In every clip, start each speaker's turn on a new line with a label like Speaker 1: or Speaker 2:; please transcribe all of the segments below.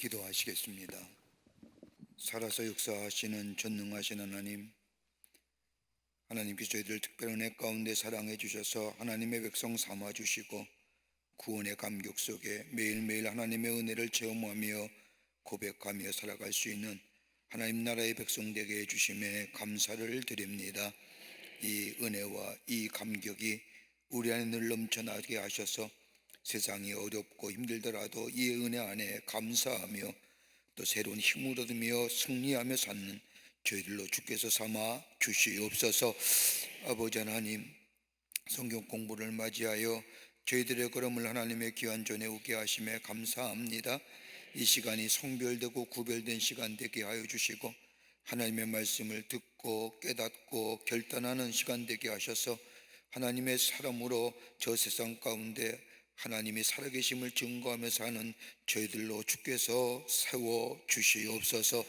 Speaker 1: 기도하시겠습니다. 살아서 역사하시는 전능하신 하나님, 하나님께서 저희들 특별한 은혜 가운데 사랑해 주셔서 하나님의 백성 삼아 주시고 구원의 감격 속에 매일매일 하나님의 은혜를 체험하며 고백하며 살아갈 수 있는 하나님 나라의 백성 되게 해주심에 감사를 드립니다. 이 은혜와 이 감격이 우리 안에 늘 넘쳐나게 하셔서 세상이 어렵고 힘들더라도 이 은혜 안에 감사하며 또 새로운 힘을 얻으며 승리하며 사는 저희들로 주께서 삼아 주시옵소서. 아버지 하나님, 성경 공부를 맞이하여 저희들의 걸음을 하나님의 귀한 전에 오게 하심에 감사합니다. 이 시간이 성별되고 구별된 시간 되게 하여 주시고 하나님의 말씀을 듣고 깨닫고 결단하는 시간 되게 하셔서 하나님의 사람으로 저 세상 가운데 하나님이 살아계심을 증거하며 사는 저희들로 주께서 세워 주시옵소서.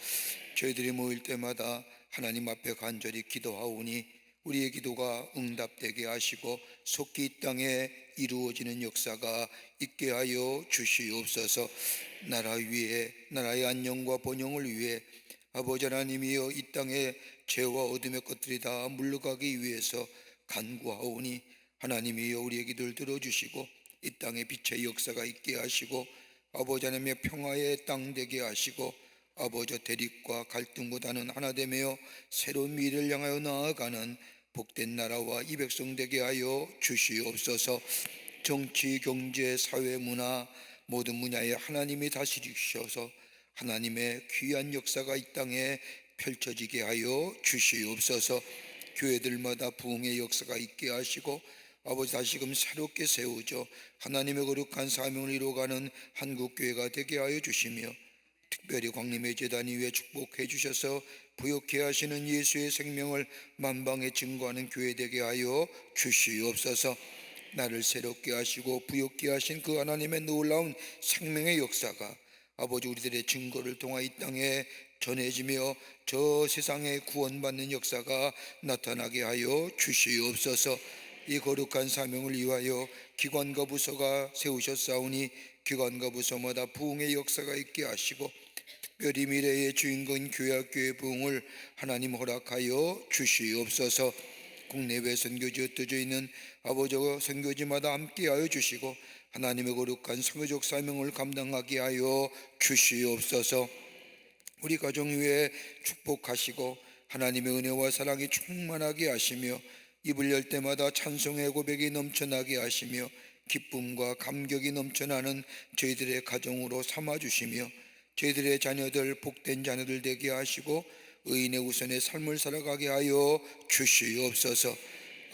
Speaker 1: 저희들이 모일 때마다 하나님 앞에 간절히 기도하오니 우리의 기도가 응답되게 하시고 속히 이 땅에 이루어지는 역사가 있게 하여 주시옵소서. 나라 위에, 나라의 안녕과 번영을 위해 아버지 하나님이여 이 땅에 죄와 어둠의 것들이 다 물러가기 위해서 간구하오니 하나님이여 우리의 기도를 들어주시고 이 땅에 빛의 역사가 있게 하시고 아버지 하나님의 평화의 땅 되게 하시고 아버지 대립과 갈등보다는 하나 되며 새로운 미래를 향하여 나아가는 복된 나라와 이 백성 되게 하여 주시옵소서. 정치, 경제, 사회, 문화 모든 분야에 하나님이 다스리셔서 하나님의 귀한 역사가 이 땅에 펼쳐지게 하여 주시옵소서. 교회들마다 부흥의 역사가 있게 하시고 아버지 다시금 새롭게 세우죠 하나님의 거룩한 사명을 이루어가는 한국교회가 되게 하여 주시며 특별히 광림의 제단 위에 축복해 주셔서 부욕케 하시는 예수의 생명을 만방에 증거하는 교회 되게 하여 주시옵소서. 나를 새롭게 하시고 부욕케 하신 그 하나님의 놀라운 생명의 역사가 아버지 우리들의 증거를 통하여 이 땅에 전해지며 저 세상에 구원받는 역사가 나타나게 하여 주시옵소서. 이 거룩한 사명을 위하여 기관과 부서가 세우셨사오니 기관과 부서마다 부흥의 역사가 있게 하시고 특별히 미래의 주인공인 교회학교의 부흥을 하나님 허락하여 주시옵소서. 국내외 선교지 흩어져 있는 아버지와 선교지마다 함께하여 주시고 하나님의 거룩한 선교적 사명을 감당하게 하여 주시옵소서. 우리 가정 위에 축복하시고 하나님의 은혜와 사랑이 충만하게 하시며 입을 열 때마다 찬송의 고백이 넘쳐나게 하시며 기쁨과 감격이 넘쳐나는 저희들의 가정으로 삼아주시며 저희들의 자녀들 복된 자녀들 되게 하시고 의인의 우선의 삶을 살아가게 하여 주시옵소서.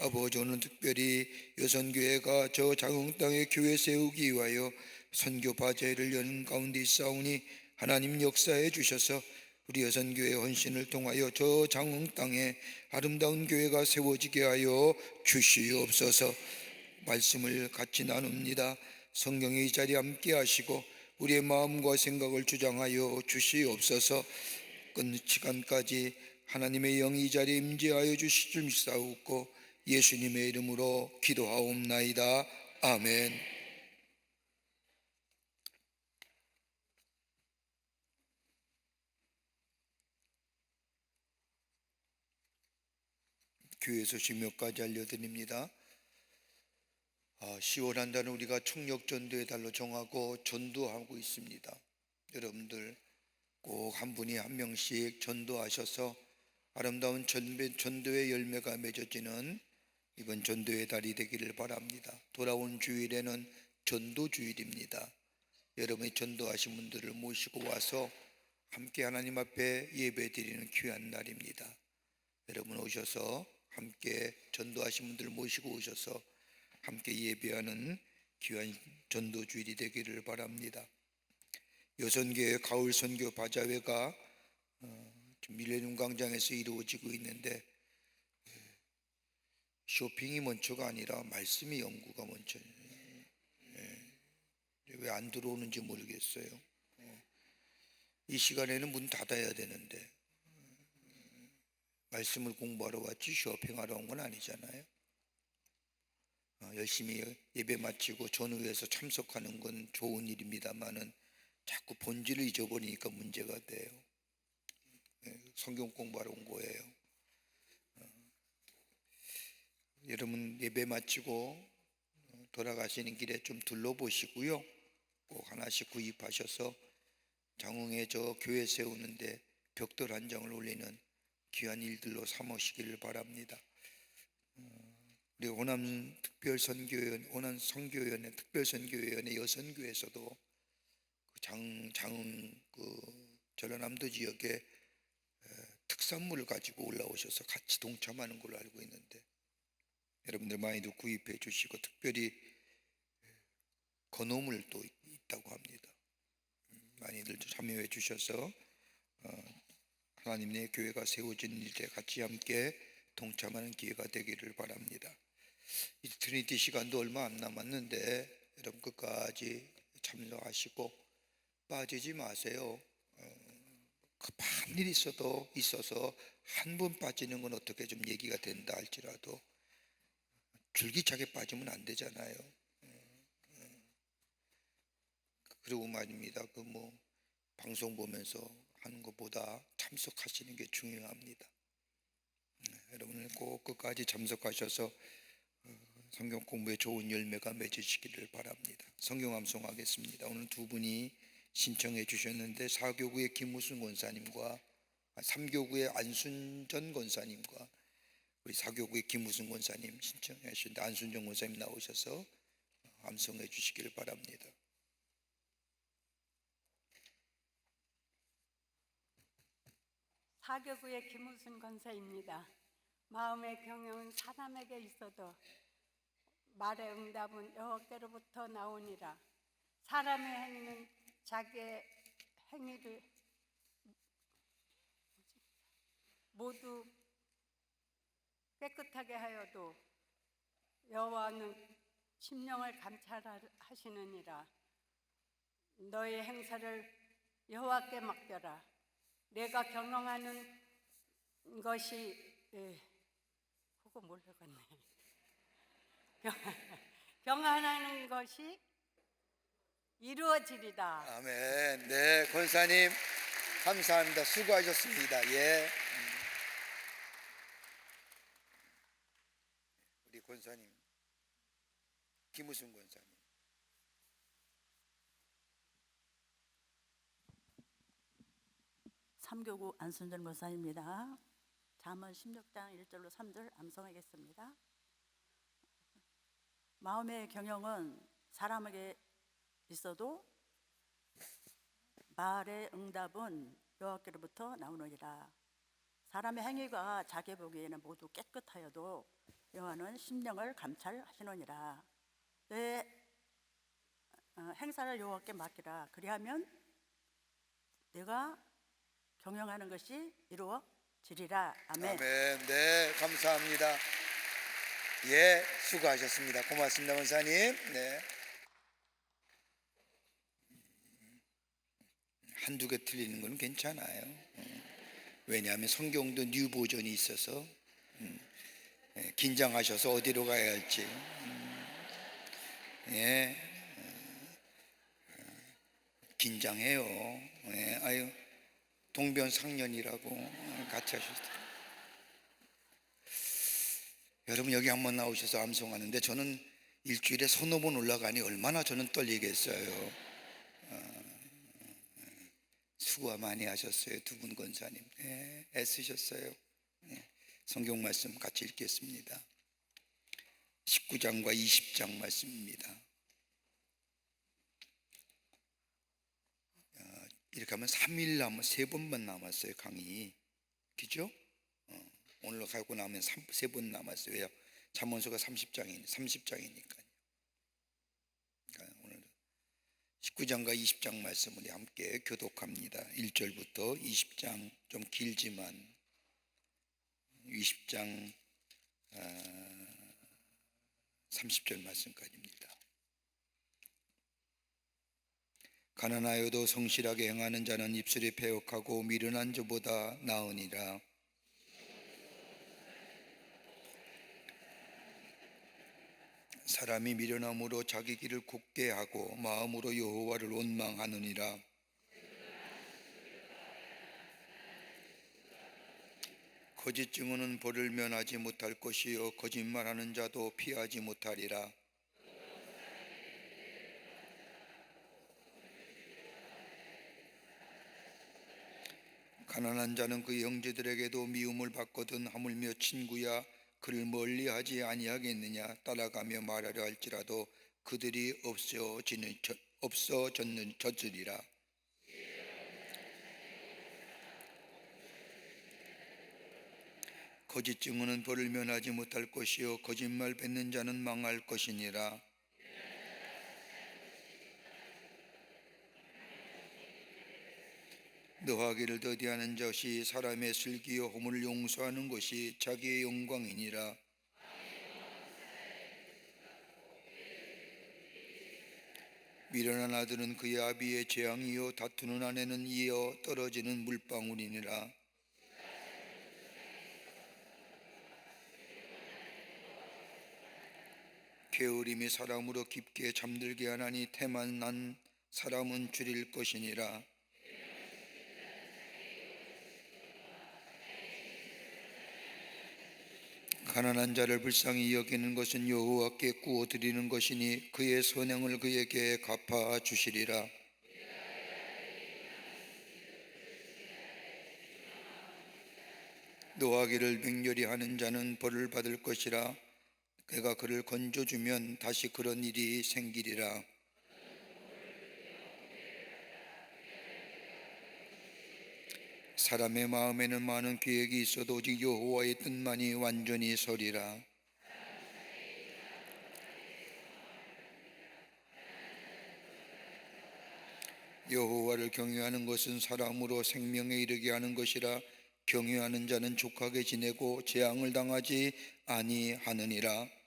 Speaker 1: 아버지 오늘 특별히 여선교회가 저 장흥 땅에 교회 세우기 위하여 선교 바제를 여는 가운데 있사오니 하나님 역사해 주셔서 우리 여선교회 헌신을 통하여 저 장흥 땅에 아름다운 교회가 세워지게 하여 주시옵소서. 말씀을 같이 나눕니다. 성경의 이 자리에 함께 하시고 우리의 마음과 생각을 주장하여 주시옵소서. 끝 시간까지 하나님의 영이 이 자리에 임재하여 주실 줄 믿사옵고 예수님의 이름으로 기도하옵나이다. 아멘. 교회 소식 몇 가지 알려드립니다. 10월 한 달은 우리가 청력전도의 달로 정하고 전도하고 있습니다. 여러분들 꼭 한 분이 한 명씩 전도하셔서 아름다운 전도의 열매가 맺어지는 이번 전도의 달이 되기를 바랍니다. 돌아온 주일에는 전도주일입니다. 여러분이 전도하신 분들을 모시고 와서 함께 하나님 앞에 예배드리는 귀한 날입니다. 여러분 오셔서 함께 전도하신 분들을 모시고 오셔서 함께 예배하는 귀한 전도주일이 되기를 바랍니다. 여선교회 가을 선교 바자회가 밀레니엄 광장에서 이루어지고 있는데 쇼핑이 먼저가 아니라 말씀이 연구가 먼저. 왜 안 들어오는지 모르겠어요. 이 시간에는 문 닫아야 되는데 말씀을 공부하러 왔지 쇼핑하러 온 건 아니잖아요. 열심히 예배 마치고 전후에서 참석하는 건 좋은 일입니다만은 자꾸 본질을 잊어버리니까 문제가 돼요. 성경 공부하러 온 거예요. 여러분 예배 마치고 돌아가시는 길에 좀 둘러보시고요. 꼭 하나씩 구입하셔서 장흥에 저 교회 세우는데 벽돌 한 장을 올리는 귀한 일들로 삼으시기를 바랍니다. 우리 호남 특별선교위원, 호남 선교위원회, 특별선교위원회 여선교에서도 장흥 전라남도 지역에 특산물을 가지고 올라오셔서 같이 동참하는 걸로 알고 있는데 여러분들 많이도 구입해 주시고 특별히 건어물 또 있다고 합니다. 많이들 참여해 주셔서 하나님의 교회가 세워진 일에 같이 함께 동참하는 기회가 되기를 바랍니다. 이 트리니티 시간도 얼마 안 남았는데 여러분 끝까지 참여하시고 빠지지 마세요. 급한 일이 있어서 한 번 빠지는 건 어떻게 좀 얘기가 된다 할지라도 줄기차게 빠지면 안 되잖아요. 그리고 말입니다. 방송 보면서 하는 것보다 참석하시는 게 중요합니다. 여러분은 꼭 끝까지 참석하셔서 성경 공부에 좋은 열매가 맺으시기를 바랍니다. 성경 암송하겠습니다. 오늘 두 분이 신청해 주셨는데 4교구의 김우순 권사님과 3교구의 안순전 권사님과 우리 4교구의 김우순 권사님 신청해 주셨는데 안순전 권사님 나오셔서 암송해 주시기를 바랍니다.
Speaker 2: 사교구의 김우순 권사입니다. 마음의 경영은 사람에게 있어도 말의 응답은 여호와께로부터 나오니라. 사람의 행위는 자기의 행위를 모두 깨끗하게 하여도 여호와는 심령을 감찰하시느니라. 너의 행사를 여호와께 맡겨라. 내가 경영하는 것이 그거 모르겠네. 경영하는 것이 이루어지리다.
Speaker 1: 아멘. 네, 권사님 감사합니다. 수고하셨습니다. 예. 우리 권사님 김우순 권사님.
Speaker 3: 삼교구 안순전 권사입니다. 잠언 16장 1절로 3절 암송하겠습니다. 마음의 경영은 사람에게 있어도 말의 응답은 여호와께로부터 나오느니라. 사람의 행위가 자기 보기에는 모두 깨끗하여도 여호와는 심령을 감찰하시느니라. 내 행사를 여호와께 맡기라. 그리하면 내가 경영하는 것이 이루어지리라. 아멘.
Speaker 1: 아멘. 네, 감사합니다. 예, 수고하셨습니다. 고맙습니다, 권사님. 네. 한두 개 틀리는 건 괜찮아요. 왜냐하면 성경도 뉴 버전이 있어서 긴장하셔서 어디로 가야 할지. 예, 긴장해요. 예, 아유, 동변상련이라고 같이 하셨어요. 여러분 여기 한번 나오셔서 암송하는데 저는 일주일에 서너 번 올라가니 얼마나 저는 떨리겠어요. 수고 많이 하셨어요. 두 분 권사님. 네, 애쓰셨어요. 네, 성경 말씀 같이 읽겠습니다. 19장과 20장 말씀입니다. 이렇게 하면 3일 남아 3번만 남았어요. 강의. 그죠? 오늘 가고 나면 3번 남았어요. 왜요? 잠언서가 30장이니까요. 그러니까 오늘 19장과 20장 말씀 우리 함께 교독합니다. 1절부터 20장 좀 길지만 20장 30절 말씀까지입니다. 가난하여도 성실하게 행하는 자는 입술이 패역하고 미련한 자보다 나으니라. 사람이 미련함으로 자기 길을 굳게 하고 마음으로 여호와를 원망하느니라. 거짓 증언은 벌을 면하지 못할 것이요 거짓말하는 자도 피하지 못하리라. 가난한 자는 그 형제들에게도 미움을 받거든 하물며 친구야 그를 멀리하지 아니하겠느냐 따라가며 말하려 할지라도 그들이 없어졌으리라. 거짓 증언은 벌을 면하지 못할 것이요 거짓말 뱉는 자는 망할 것이니라. 노하기를 더디하는 것이 사람의 슬기요 허물을 용서하는 것이 자기의 영광이니라. 미련한 아들은 그의 아비의 재앙이요 다투는 아내는 이어 떨어지는 물방울이니라. 게으름이 사람으로 깊게 잠들게 하나니 태만 난 사람은 줄일 것이니라. 가난한 자를 불쌍히 여기는 것은 여호와께 구워 드리는 것이니 그의 선행을 그에게 갚아 주시리라. 노하기를 맹렬히 하는 자는 벌을 받을 것이라. 그가 그를 건져주면 다시 그런 일이 생기리라. 사람의 마음에는 많은 계획이 있어도 오직 여호와의 뜻만이 완전히 서리라. 여호와를 경외하는 것은 사람으로 생명에 이르게 하는 것이라. 경외하는 자는 족하게 지내고 재앙을 당하지 아니하느니라.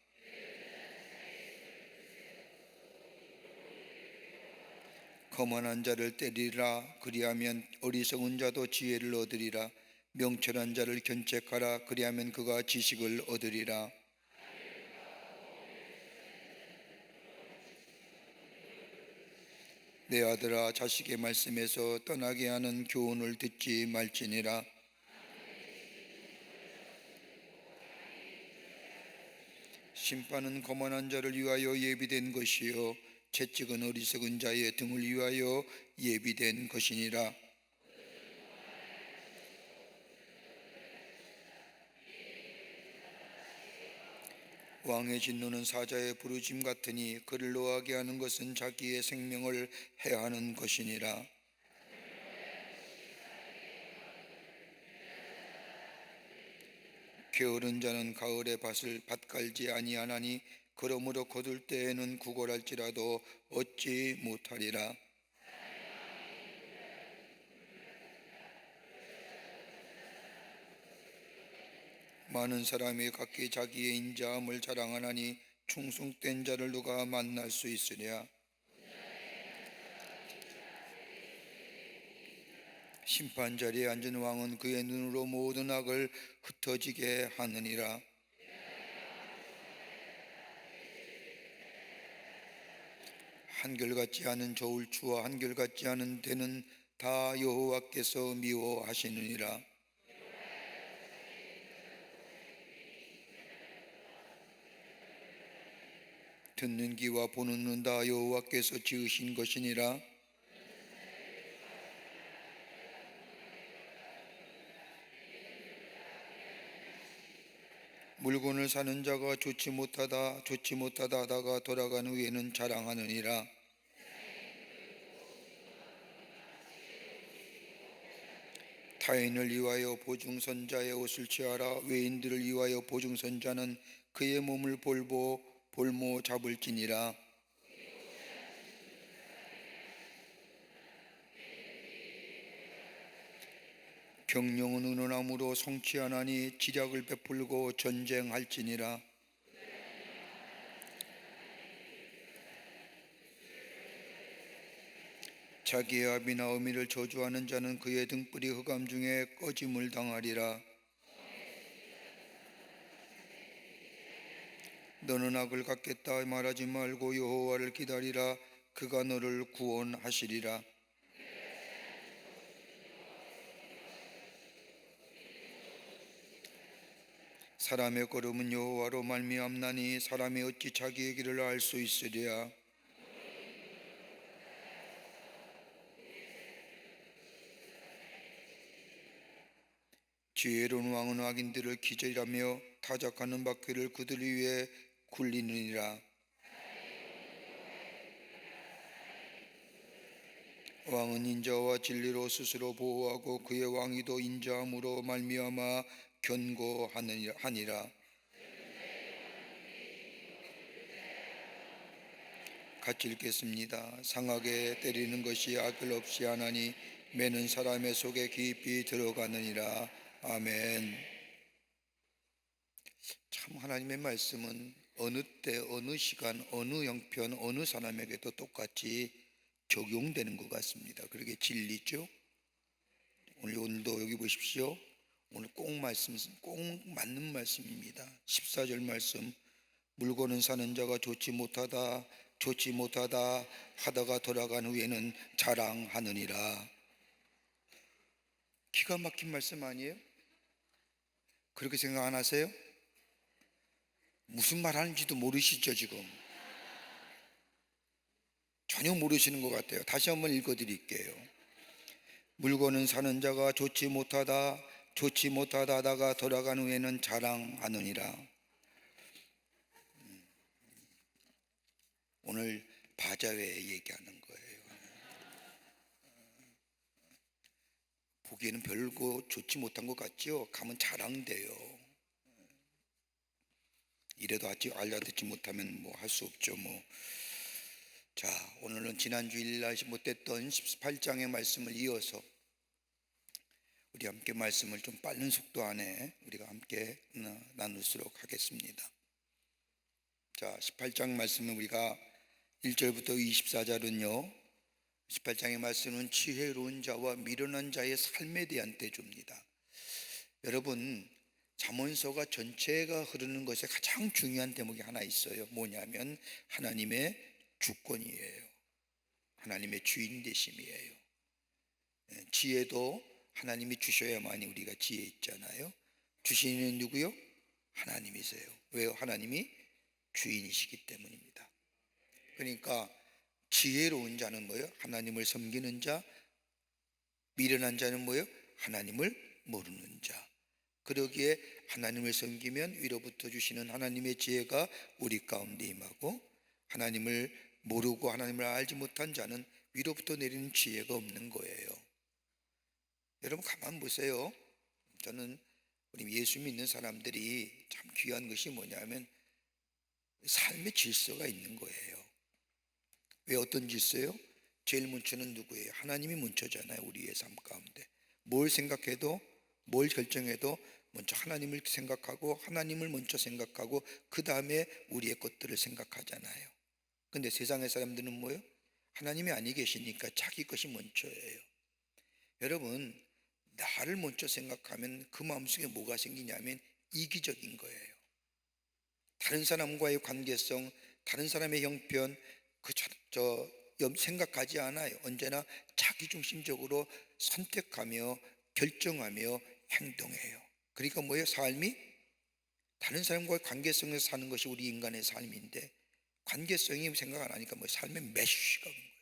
Speaker 1: 거만한 자를 때리라. 그리하면 어리석은 자도 지혜를 얻으리라. 명철한 자를 견책하라. 그리하면 그가 지식을 얻으리라. 내 아들아 자식의 말씀에서 떠나게 하는 교훈을 듣지 말지니라. 심판은 거만한 자를 위하여 예비된 것이요 채찍은 어리석은 자의 등을 위하여 예비된 것이니라. 왕의 진노는 사자의 부르짐 같으니 그를 노하게 하는 것은 자기의 생명을 해하는 것이니라. 게으른 자는 가을에 밭을 밭갈지 아니하나니 그러므로 거둘 때에는 구걸할지라도 얻지 못하리라. 많은 사람이 각기 자기의 인자함을 자랑하나니 충성된 자를 누가 만날 수 있으랴. 심판 자리에 앉은 왕은 그의 눈으로 모든 악을 흩어지게 하느니라. 한결같지 않은 저울추와 한결같지 않은 대는 다 여호와께서 미워하시느니라. 듣는 귀와 보는 눈 다 여호와께서 지으신 것이니라. 물건을 사는 자가 좋지 못하다 하다가 돌아간 후에는 자랑하느니라. 타인을 위하여 보증선자의 옷을 취하라. 외인들을 위하여 보증선자는 그의 몸을 볼모 잡을지니라. 경영은 은은함으로 성취하나니 지략을 베풀고 전쟁할지니라. 자기의 아비나 어미를 저주하는 자는 그의 등불이 흑암 중에 꺼짐을 당하리라. 너는 악을 갚겠다 말하지 말고 여호와를 기다리라. 그가 너를 구원하시리라. 사람의 걸음은 여호와로 말미암나니 사람이 어찌 자기의 길을 알 수 있으랴. 지혜로운 왕은 악인들을 기절하며 타작하는 바퀴를 그들 위에 굴리느니라. 왕은 인자와 진리로 스스로 보호하고 그의 왕위도 인자함으로 말미암아 견고하니라. 같이 읽겠습니다. 상하게 때리는 것이 악을 없이 하나니 매는 사람의 속에 깊이 들어가느니라. 아멘. 참 하나님의 말씀은 어느 때 어느 시간 어느 형편 어느 사람에게도 똑같이 적용되는 것 같습니다. 그러게 진리죠. 오늘도 여기 보십시오. 오늘 꼭 맞는 말씀입니다. 14절 말씀. 물고는 사는 자가 좋지 못하다 하다가 돌아간 후에는 자랑하느니라. 기가 막힌 말씀 아니에요? 그렇게 생각 안 하세요? 무슨 말 하는지도 모르시죠 지금? 전혀 모르시는 것 같아요. 다시 한번 읽어드릴게요. 물고는 사는 자가 좋지 못하다 하다가 돌아간 후에는 자랑하느니라. 오늘 바자회 얘기하는 거예요. 보기에는 별거 좋지 못한 것 같죠? 가면 자랑돼요. 이래도 아직 알려듣지 못하면 뭐 할 수 없죠. 자, 오늘은 지난 주일날 못했던 18장의 말씀을 이어서 우리 함께 말씀을 좀 빠른 속도 안에 우리가 함께 나누도록 하겠습니다. 자, 18장 말씀은 우리가 1절부터 24절은요 18장의 말씀은 지혜로운 자와 미련한 자의 삶에 대한 대조입니다. 여러분, 잠언서가 전체가 흐르는 것에 가장 중요한 대목이 하나 있어요. 뭐냐면 하나님의 주권이에요. 하나님의 주인 되심이에요. 지혜도 하나님이 주셔야만이 우리가 지혜 있잖아요. 주시는 누구요? 하나님이세요. 왜요? 하나님이 주인이시기 때문입니다. 그러니까 지혜로운 자는 뭐예요? 하나님을 섬기는 자. 미련한 자는 뭐예요? 하나님을 모르는 자. 그러기에 하나님을 섬기면 위로부터 주시는 하나님의 지혜가 우리 가운데 임하고, 하나님을 모르고 하나님을 알지 못한 자는 위로부터 내리는 지혜가 없는 거예요. 여러분 가만 보세요. 저는 우리 예수 믿는 사람들이 참 귀한 것이 뭐냐면 삶의 질서가 있는 거예요. 왜 어떤 질서요? 제일 먼저는 누구예요? 하나님이 먼저잖아요. 우리의 삶 가운데 뭘 생각해도 뭘 결정해도 먼저 하나님을 생각하고 하나님을 먼저 생각하고 그 다음에 우리의 것들을 생각하잖아요. 근데 세상의 사람들은 뭐예요? 하나님이 아니 계시니까 자기 것이 먼저예요. 여러분, 나를 먼저 생각하면 그 마음속에 뭐가 생기냐면 이기적인 거예요. 다른 사람과의 관계성, 다른 사람의 형편 생각하지 않아요. 언제나 자기중심적으로 선택하며 결정하며 행동해요. 그러니까 뭐예요? 삶이 다른 사람과의 관계성에서 사는 것이 우리 인간의 삶인데, 관계성이 생각 안 하니까 삶의 메쉬가 오는 거예요.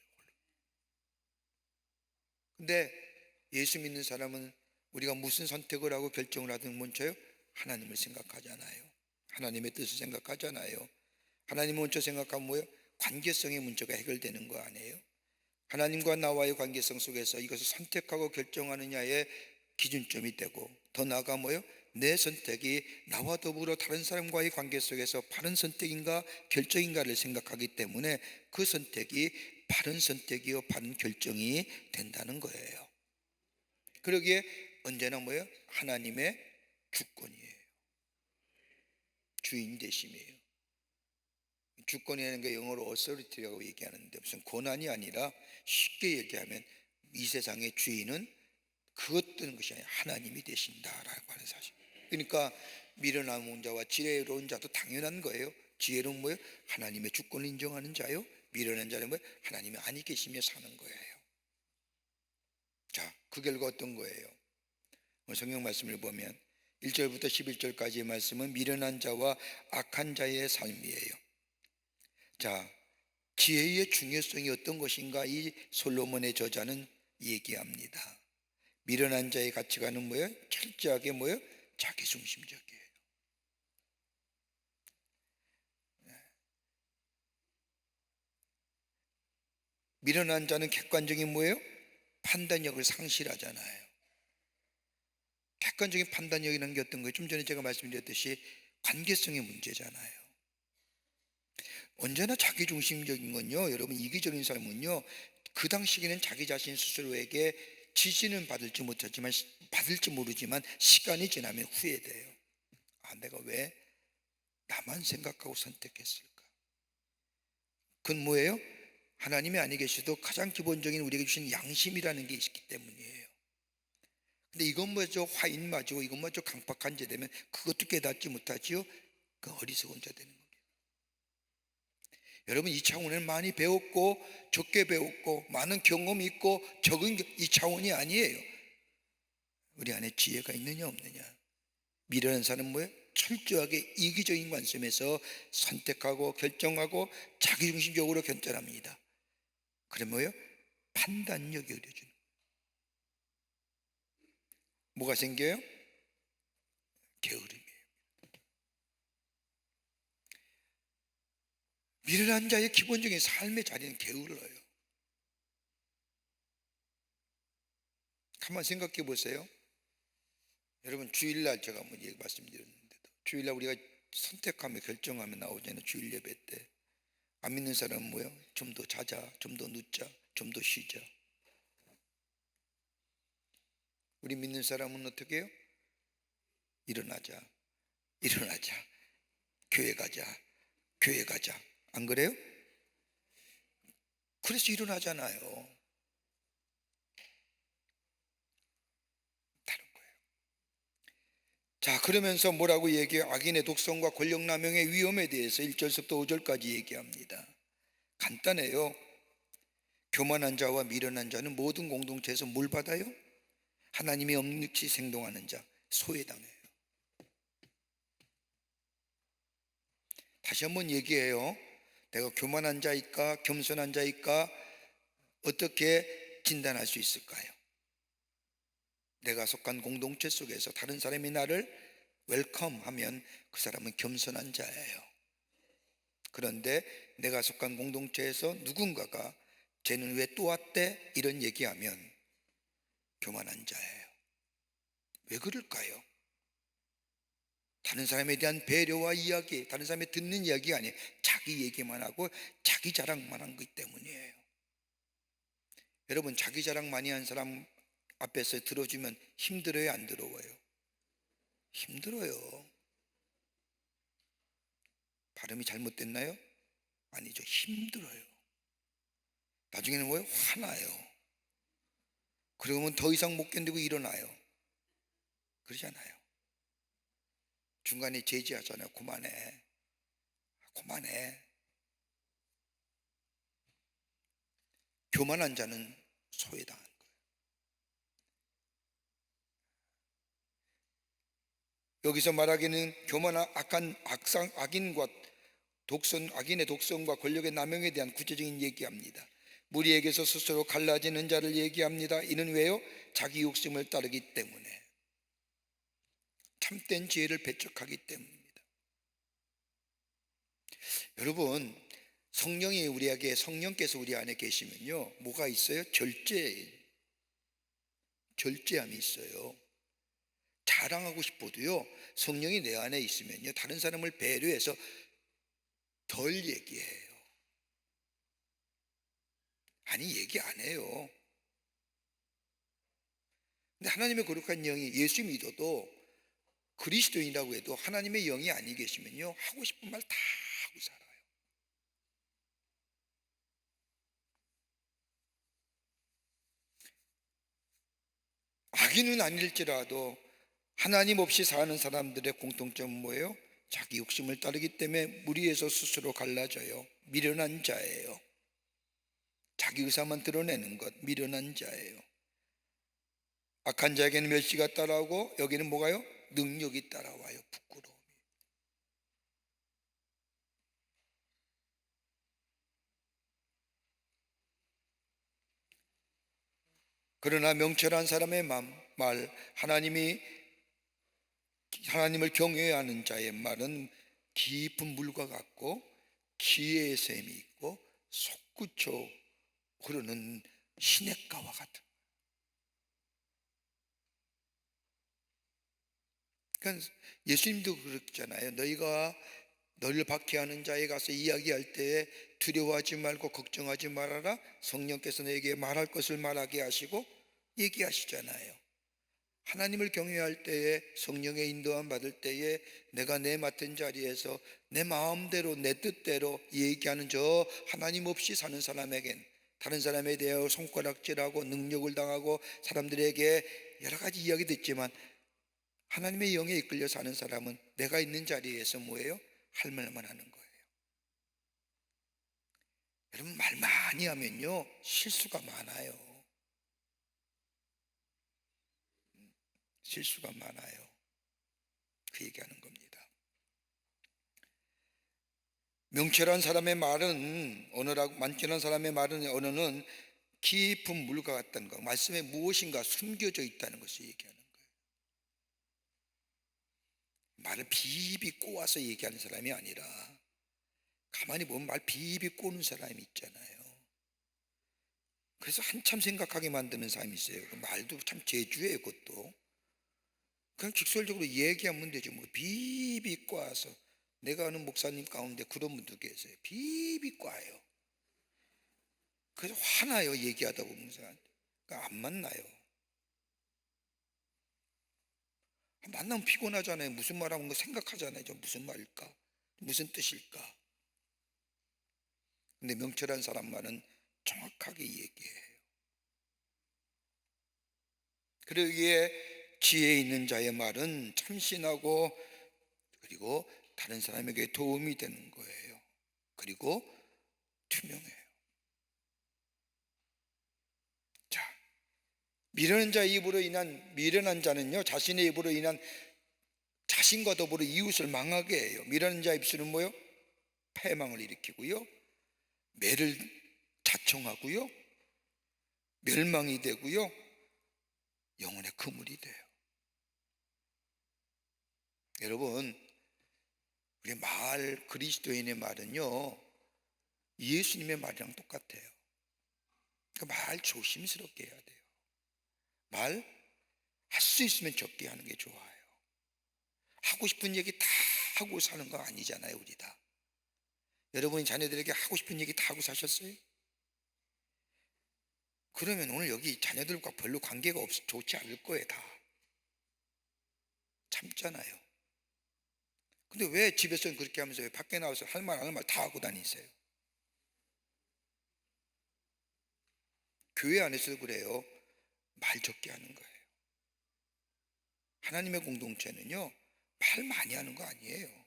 Speaker 1: 근데 예수 믿는 사람은 우리가 무슨 선택을 하고 결정을 하든 먼저요? 하나님을 생각하잖아요. 하나님의 뜻을 생각하잖아요. 하나님 먼저 생각하면 뭐예요? 관계성의 문제가 해결되는 거 아니에요? 하나님과 나와의 관계성 속에서 이것을 선택하고 결정하느냐의 기준점이 되고, 더 나아가 뭐예요? 내 선택이 나와 더불어 다른 사람과의 관계 속에서 바른 선택인가 결정인가를 생각하기 때문에 그 선택이 바른 선택이요 바른 결정이 된다는 거예요. 그러기에 언제나 뭐예요? 하나님의 주권이에요. 주인 되심이에요. 주권이라는 게 영어로 authority라고 얘기하는데 무슨 권한이 아니라 쉽게 얘기하면 이 세상의 주인은 그것 되는 것이 아니라 하나님이 되신다라고 하는 사실. 그러니까 미련한 자와 지혜로운 자도 당연한 거예요. 지혜로운 뭐예요? 하나님의 주권을 인정하는 자요. 미련한 자는 뭐예요? 하나님이 아니 계시며 사는 거예요. 자, 그 결과 어떤 거예요? 성경 말씀을 보면 1절부터 11절까지의 말씀은 미련한 자와 악한 자의 삶이에요. 자, 지혜의 중요성이 어떤 것인가 이 솔로몬의 저자는 얘기합니다. 미련한 자의 가치관은 뭐예요? 철저하게 뭐예요? 자기중심적이에요. 미련한 자는 객관적인 뭐예요? 판단력을 상실하잖아요. 객관적인 판단력이라는 게 어떤 거예요? 좀 전에 제가 말씀드렸듯이 관계성의 문제잖아요. 언제나 자기중심적인 건요, 여러분, 이기적인 삶은요, 그 당시에는 자기 자신 스스로에게 지지는 받을지 모르지만 시간이 지나면 후회돼요. 아, 내가 왜 나만 생각하고 선택했을까? 그건 뭐예요? 하나님이 아니 계셔도 가장 기본적인 우리에게 주신 양심이라는 게 있기 때문이에요. 근데 이것마저 화인마저 이것마저 강박한 자 되면 그것도 깨닫지 못하지요. 그 어리석은 자 되는 겁니다. 여러분, 이 차원에는 많이 배웠고 적게 배웠고 많은 경험이 있고 적은 이 차원이 아니에요. 우리 안에 지혜가 있느냐 없느냐. 미련한 사람은 뭐예요? 철저하게 이기적인 관점에서 선택하고 결정하고 자기중심적으로 결정합니다. 그럼 뭐예요? 판단력이 어려져요. 뭐가 생겨요? 게으름이에요. 미련한 자의 기본적인 삶의 자리는 게을러요. 한번 생각해 보세요. 여러분, 주일날 제가 한번 말씀드렸는데도 주일날 우리가 선택하며 결정하며 나오잖아요. 주일 예배 때. 안 믿는 사람은 뭐예요? 좀 더 자자, 좀 더 눕자, 좀 더 쉬자. 우리 믿는 사람은 어떻게 해요? 일어나자, 일어나자, 교회 가자, 교회 가자. 안 그래요? 그래서 일어나잖아요. 다른 거예요. 자, 그러면서 뭐라고 얘기해요? 악인의 독성과 권력남용의 위험에 대해서 1절부터 5절까지 얘기합니다. 간단해요. 교만한 자와 미련한 자는 모든 공동체에서 뭘 받아요? 하나님이 없는지 행동하는 자, 소외당해요. 다시 한번 얘기해요. 내가 교만한 자일까 겸손한 자일까 어떻게 진단할 수 있을까요? 내가 속한 공동체 속에서 다른 사람이 나를 웰컴하면 그 사람은 겸손한 자예요. 그런데 내가 속한 공동체에서 누군가가 쟤는 왜 또 왔대? 이런 얘기하면 교만한 자예요. 왜 그럴까요? 다른 사람에 대한 배려와 이야기, 다른 사람이 듣는 이야기가 아니에요. 자기 얘기만 하고 자기 자랑만 한 것 때문이에요. 여러분, 자기 자랑 많이 한 사람 앞에서 들어주면 힘들어요, 안 들어워요? 힘들어요. 발음이 잘못됐나요? 아니죠, 힘들어요. 나중에는 뭐예요? 화나요. 그러면 더 이상 못 견디고 일어나요. 그러잖아요. 중간에 제지하잖아요. 그만해, 그만해. 교만한 자는 소외당한 거예요. 여기서 말하기는 교만한 악인과 악인의 독성과 권력의 남용에 대한 구체적인 얘기합니다. 무리에게서 스스로 갈라지는 자를 얘기합니다. 이는 왜요? 자기 욕심을 따르기 때문에, 참된 지혜를 배척하기 때문입니다. 여러분, 성령께서 우리 안에 계시면요, 뭐가 있어요? 절제함이 있어요. 자랑하고 싶어도요, 성령이 내 안에 있으면요, 다른 사람을 배려해서 덜 얘기해요. 아니, 얘기 안 해요. 근데 하나님의 거룩한 영이, 예수 믿어도 그리스도인이라고 해도 하나님의 영이 아니 계시면요, 하고 싶은 말 다 하고 살아요. 악인은 아닐지라도 하나님 없이 사는 사람들의 공통점은 뭐예요? 자기 욕심을 따르기 때문에 무리에서 스스로 갈라져요. 미련한 자예요. 자기 의사만 드러내는 것, 미련한 자예요. 악한 자에게는 멸시가 따라오고 여기는 뭐가요? 능력이 따라와요. 부끄러움이. 그러나 명철한 사람의 말, 하나님을 경외하는 자의 말은 깊은 물과 같고 지혜의 샘이 있고 솟구쳐 흐르는 시냇가와 같은. 그러니까 예수님도 그랬잖아요. 너희가 너를 박해하는 자에 가서 이야기할 때에 두려워하지 말고 걱정하지 말아라. 성령께서 너에게 말할 것을 말하게 하시고 얘기하시잖아요. 하나님을 경외할 때에, 성령의 인도함 받을 때에 내가 내 맡은 자리에서 내 마음대로 내 뜻대로 얘기하는 저 하나님 없이 사는 사람에겐, 다른 사람에 대하여 손가락질하고 능력을 당하고 사람들에게 여러 가지 이야기 듣지만 하나님의 영에 이끌려 사는 사람은 내가 있는 자리에서 뭐예요? 할 말만 하는 거예요. 여러분, 말 많이 하면요 실수가 많아요. 실수가 많아요. 그 얘기하는 겁니다. 명철한 사람의 말은 언어라고, 만천한 사람의 말은 언어는 깊은 물과 같다는 거, 말씀에 무엇인가 숨겨져 있다는 것을 얘기하는 거예요. 말을 비비 꼬아서 얘기하는 사람이 아니라 가만히 보면 말 비비 꼬는 사람이 있잖아요. 그래서 한참 생각하게 만드는 사람이 있어요. 그 말도 참 재주예요. 그것도 그냥 직설적으로 얘기하면 되죠. 뭐 비비 꼬아서. 내가 아는 목사님 가운데 그런 분도 계세요. 비비 꼬아요. 그래서 화나요. 얘기하다 보면. 그러니까 안 만나요. 만나면 피곤하잖아요. 무슨 말하는 거 생각하잖아요. 저 무슨 말일까? 무슨 뜻일까? 근데 명철한 사람 말은 정확하게 얘기해요. 그러기에 지혜 있는 자의 말은 참신하고 그리고 다른 사람에게 도움이 되는 거예요. 그리고 투명해요. 자, 미련한 자는요, 자신의 입으로 인한 자신과 더불어 이웃을 망하게 해요. 미련한 자 입술은 뭐요? 패망을 일으키고요, 매를 자청하고요, 멸망이 되고요, 영혼의 그물이 돼요. 여러분, 우리 그리스도인의 말은요 예수님의 말이랑 똑같아요. 그러니까 말 조심스럽게 해야 돼요. 말 할 수 있으면 적게 하는 게 좋아요. 하고 싶은 얘기 다 하고 사는 거 아니잖아요. 우리 다. 여러분이 자녀들에게 하고 싶은 얘기 다 하고 사셨어요? 그러면 오늘 여기 자녀들과 별로 관계가 좋지 않을 거예요. 다 참잖아요. 근데 왜 집에서는 그렇게 하면서 왜 밖에 나와서 할 말 안 할 말 다 하고 다니세요? 교회 안에서도 그래요. 말 적게 하는 거예요. 하나님의 공동체는요 말 많이 하는 거 아니에요.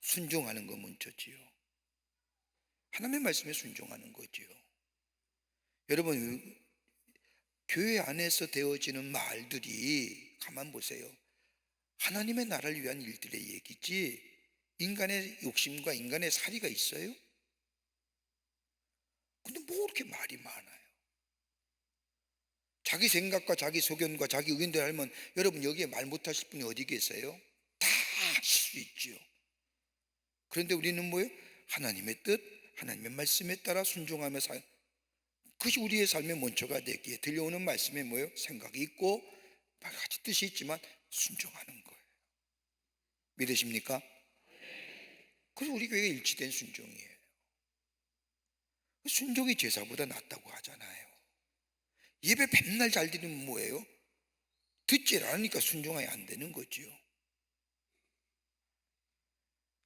Speaker 1: 순종하는 거 먼저지요. 하나님의 말씀에 순종하는 거지요. 여러분, 교회 안에서 되어지는 말들이 가만 보세요. 하나님의 나라를 위한 일들의 얘기지 인간의 욕심과 인간의 살이가 있어요? 근데 뭐 이렇게 말이 많아요? 자기 생각과 자기 소견과 자기 의견대로 하면 여러분 여기에 말 못하실 분이 어디 계세요? 다 하실 수 있지요. 그런데 우리는 뭐예요? 하나님의 뜻, 하나님의 말씀에 따라 순종하며 그것이 우리의 삶의 먼저가 되기에 들려오는 말씀에 뭐예요? 생각이 있고 여러 가지 뜻이 있지만 순종하는 거예요. 믿으십니까? 그래서 우리 교회가 일치된 순종이에요. 순종이 제사보다 낫다고 하잖아요. 예배 맨날 잘 드리면 뭐예요? 듣질 않으니까 순종하면 안 되는 거지요.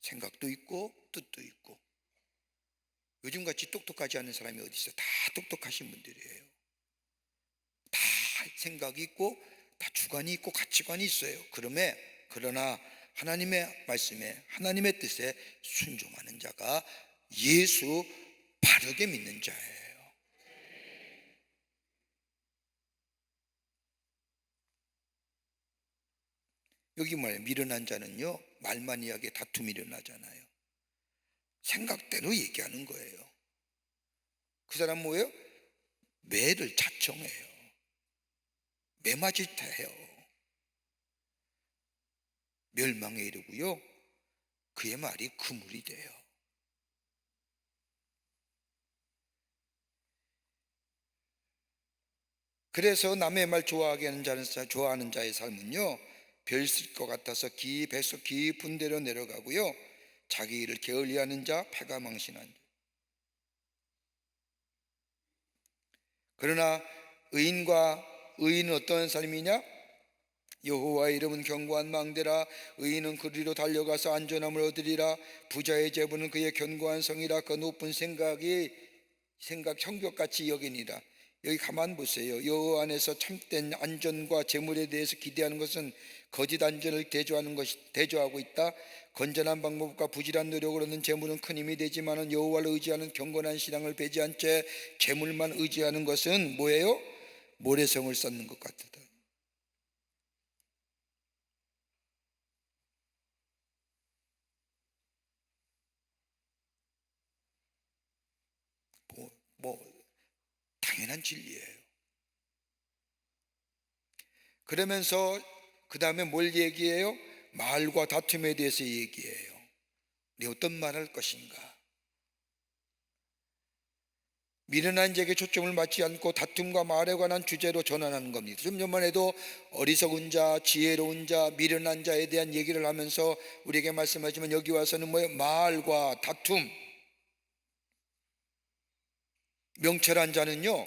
Speaker 1: 생각도 있고 뜻도 있고. 요즘같이 똑똑하지 않은 사람이 어디 있어요? 다 똑똑하신 분들이에요. 다 생각이 있고 다 주관이 있고 가치관이 있어요. 그러나 하나님의 말씀에 하나님의 뜻에 순종하는 자가 예수 바르게 믿는 자예요. 여기 뭐예요? 미련한 자는요, 말만 이야기에 다툼이 일어나잖아요. 생각대로 얘기하는 거예요. 그 사람 뭐예요? 매를 자청해요. 매맞이해요. 멸망에 이르고요, 그의 말이 그물이 돼요. 그래서 남의 말 좋아하는 자의 삶은요, 별 쓸 것 같아서 배에서 깊은 데로 내려가고요, 자기 일을 게을리하는 자, 패가 망신한 자. 그러나 의인은 어떤 삶이냐? 여호와의 이름은 견고한 망대라. 의인은 그리로 달려가서 안전함을 얻으리라. 부자의 제부는 그의 견고한 성이라. 그 높은 생각 형벽같이 여기니라. 여기 가만 보세요. 여호와 안에서 참된 안전과 재물에 대해서 기대하는 것은 거짓 안전을 대조하고 있다. 건전한 방법과 부지런한 노력을 얻는 재물은 큰 힘이 되지만은 여호와를 의지하는 경건한 신앙을 배제한 채 재물만 의지하는 것은 뭐예요? 모래성을 쌓는 것 같다. 당연한 진리예요. 그러면서 그 다음에 뭘 얘기해요? 말과 다툼에 대해서 얘기해요. 네 어떤 말 할 것인가? 미련한 자에게 초점을 맞지 않고 다툼과 말에 관한 주제로 전환하는 겁니다. 좀 전만 해도 어리석은 자, 지혜로운 자, 미련한 자에 대한 얘기를 하면서 우리에게 말씀하지만, 여기 와서는 뭐예요? 말과 다툼. 명철한 자는요,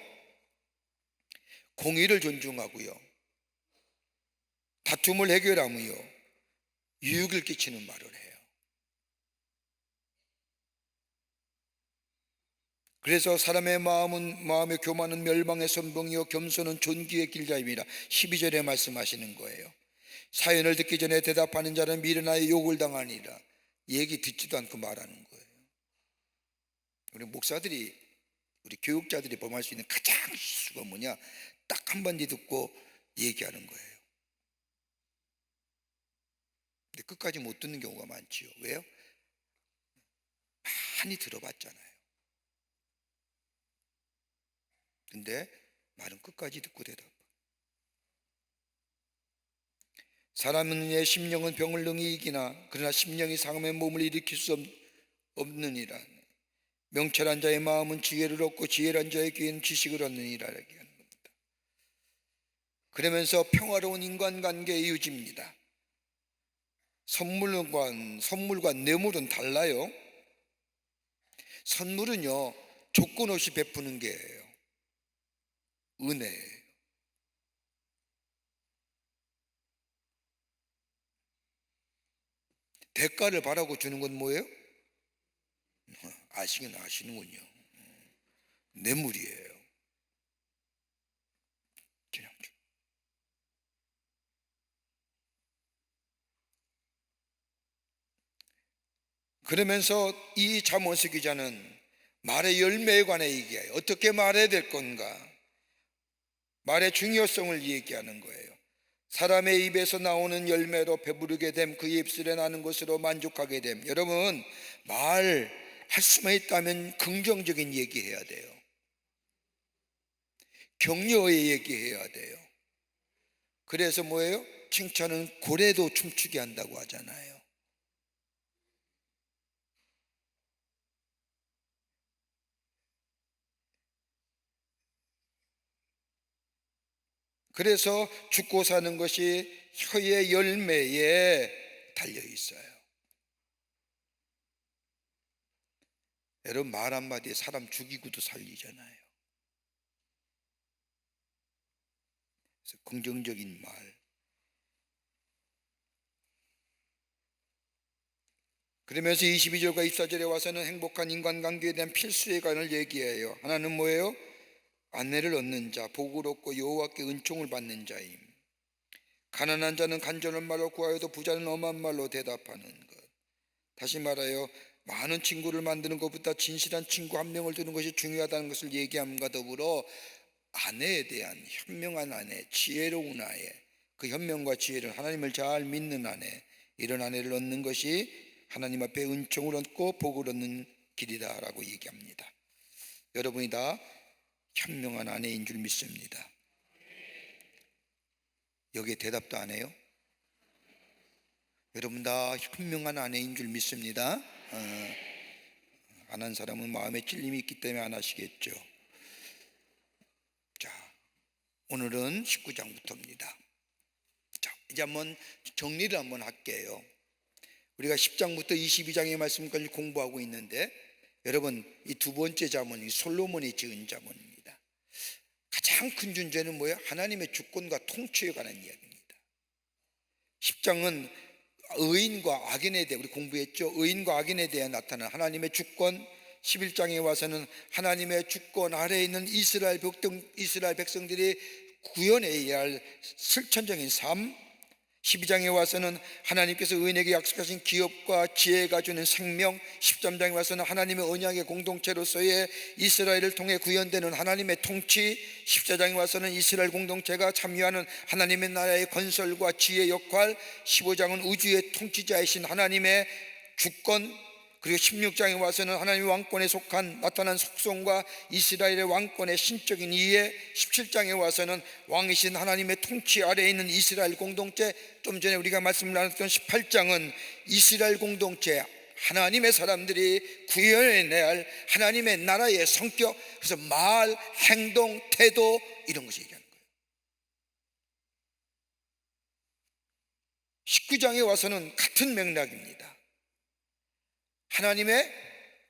Speaker 1: 공의를 존중하고요, 다툼을 해결하며 유익을 끼치는 말을 해요. 그래서 사람의 마음의 교만은 멸망의 선봉이요 겸손은 존귀의 길자입니다. 12절에 말씀하시는 거예요. 사연을 듣기 전에 대답하는 자는 미련하여 욕을 당하니라. 얘기 듣지도 않고 말하는 거예요. 우리 목사들이, 우리 교육자들이 범할 수 있는 가장 실수가 뭐냐? 딱 한 번 듣고 얘기하는 거예요. 근데 끝까지 못 듣는 경우가 많지요. 왜요? 많이 들어봤잖아요. 근데 말은 끝까지 듣고 대답. 사람의 심령은 병을 능히 이기나 그러나 심령이 상함의 몸을 일으킬 수 없느니라. 명철한 자의 마음은 지혜를 얻고 지혜란 자의 귀에는 지식을 얻느니라 이렇게 하는 겁니다. 그러면서 평화로운 인간관계의 유지입니다. 선물과 뇌물은 달라요. 선물은요, 조건 없이 베푸는 게예요. 은혜예요. 대가를 바라고 주는 건 뭐예요? 아시긴 아시는군요. 뇌물이에요. 그냥 그러면서 이 잠언스 기자는 말의 열매에 관해 얘기해요. 어떻게 말해야 될 건가? 말의 중요성을 얘기하는 거예요. 사람의 입에서 나오는 열매로 배부르게 됨, 그 입술에 나는 것으로 만족하게 됨. 여러분, 말할 수만 있다면 긍정적인 얘기해야 돼요. 격려의 얘기해야 돼요. 그래서 뭐예요? 칭찬은 고래도 춤추게 한다고 하잖아요. 그래서 죽고 사는 것이 혀의 열매에 달려 있어요. 여러분, 말 한마디에 사람 죽이고도 살리잖아요. 그래서 긍정적인 말. 그러면서 22절과 24절에 와서는 행복한 인간관계에 대한 필수의 관을 얘기해요. 하나는 뭐예요? 아내를 얻는 자, 복을 얻고 여호와께 은총을 받는 자임. 가난한 자는 간절한 말로 구하여도 부자는 엄한 말로 대답하는 것. 다시 말하여 많은 친구를 만드는 것보다 진실한 친구 한 명을 두는 것이 중요하다는 것을 얘기함과 더불어 아내에 대한 현명한 아내, 지혜로운 아내, 그 현명과 지혜를 하나님을 잘 믿는 아내, 이런 아내를 얻는 것이 하나님 앞에 은총을 얻고 복을 얻는 길이다라고 얘기합니다. 여러분이 다 현명한 아내인 줄 믿습니다. 여기에 대답도 안 해요? 여러분 다 현명한 아내인 줄 믿습니다. 안 한 사람은 마음에 찔림이 있기 때문에 안 하시겠죠. 자, 오늘은 19장부터입니다. 자, 이제 한번 정리를 한번 할게요. 우리가 10장부터 22장의 말씀까지 공부하고 있는데, 여러분 이 두 번째 잠언이 솔로몬이 지은 잠언입니다. 가장 큰 존재는 뭐예요? 하나님의 주권과 통치에 관한 이야기입니다. 10장은 의인과 악인에 대해 우리 공부했죠. 의인과 악인에 대해 나타난 하나님의 주권, 11장에 와서는 하나님의 주권 아래에 있는 이스라엘 백성들이 구현해야 할 실천적인 삶, 12장에 와서는 하나님께서 의인에게 약속하신 기업과 지혜가 주는 생명, 13장에 와서는 하나님의 언약의 공동체로서의 이스라엘을 통해 구현되는 하나님의 통치, 14장에 와서는 이스라엘 공동체가 참여하는 하나님의 나라의 건설과 지혜 역할, 15장은 우주의 통치자이신 하나님의 주권, 그리고 16장에 와서는 하나님의 왕권에 속한 나타난 속성과 이스라엘의 왕권의 신적인 이해, 17장에 와서는 왕이신 하나님의 통치 아래에 있는 이스라엘 공동체, 좀 전에 우리가 말씀 나눴던 18장은 이스라엘 공동체, 하나님의 사람들이 구현해내야 할 하나님의 나라의 성격, 그래서 말, 행동, 태도 이런 것을 얘기하는 거예요. 19장에 와서는 같은 맥락입니다. 하나님의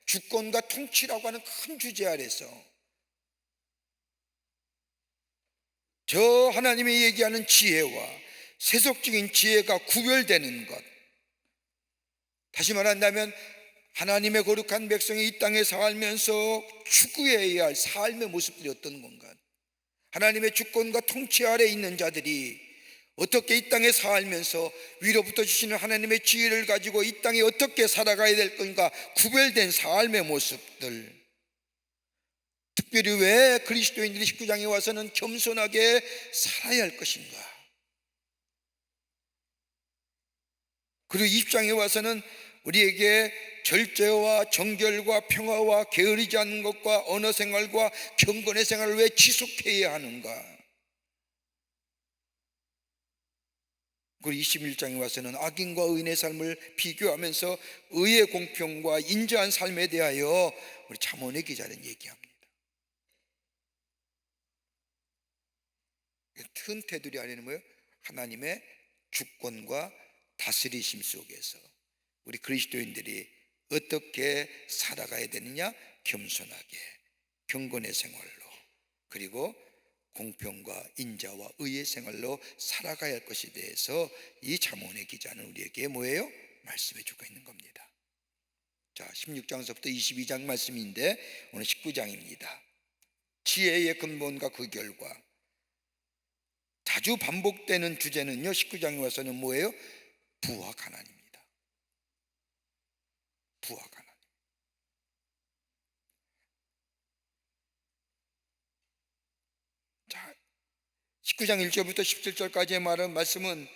Speaker 1: 주권과 통치라고 하는 큰 주제 아래서 저 하나님이 얘기하는 지혜와 세속적인 지혜가 구별되는 것, 다시 말한다면 하나님의 거룩한 백성이 이 땅에 살면서 추구해야 할 삶의 모습들이 어떤 건가, 하나님의 주권과 통치 아래에 있는 자들이 어떻게 이 땅에 살면서 위로부터 주시는 하나님의 지혜를 가지고 이 땅에 어떻게 살아가야 될 건가, 구별된 삶의 모습들, 특별히 왜 그리스도인들이 19장에 와서는 겸손하게 살아야 할 것인가, 그리고 20장에 와서는 우리에게 절제와 정결과 평화와 게으르지 않는 것과 언어 생활과 경건의 생활을 왜 지속해야 하는가, 그리고 21장에 와서는 악인과 의인의 삶을 비교하면서 의의 공평과 인자한 삶에 대하여 우리 잠언의 기자는 얘기합니다. 큰 테두리 안에는 뭐예요? 하나님의 주권과 다스리심 속에서 우리 그리스도인들이 어떻게 살아가야 되느냐, 겸손하게 경건의 생활로, 그리고 공평과 인자와 의의 생활로 살아가야 할 것에 대해서 이 잠언의 기자는 우리에게 뭐예요? 말씀해 주고 있는 겁니다. 자, 16장서부터 22장 말씀인데 오늘 19장입니다. 지혜의 근본과 그 결과, 자주 반복되는 주제는요, 19장에 와서는 뭐예요? 부와 가난입니다. 부와 가난. 19장 1절부터 17절까지의 말씀은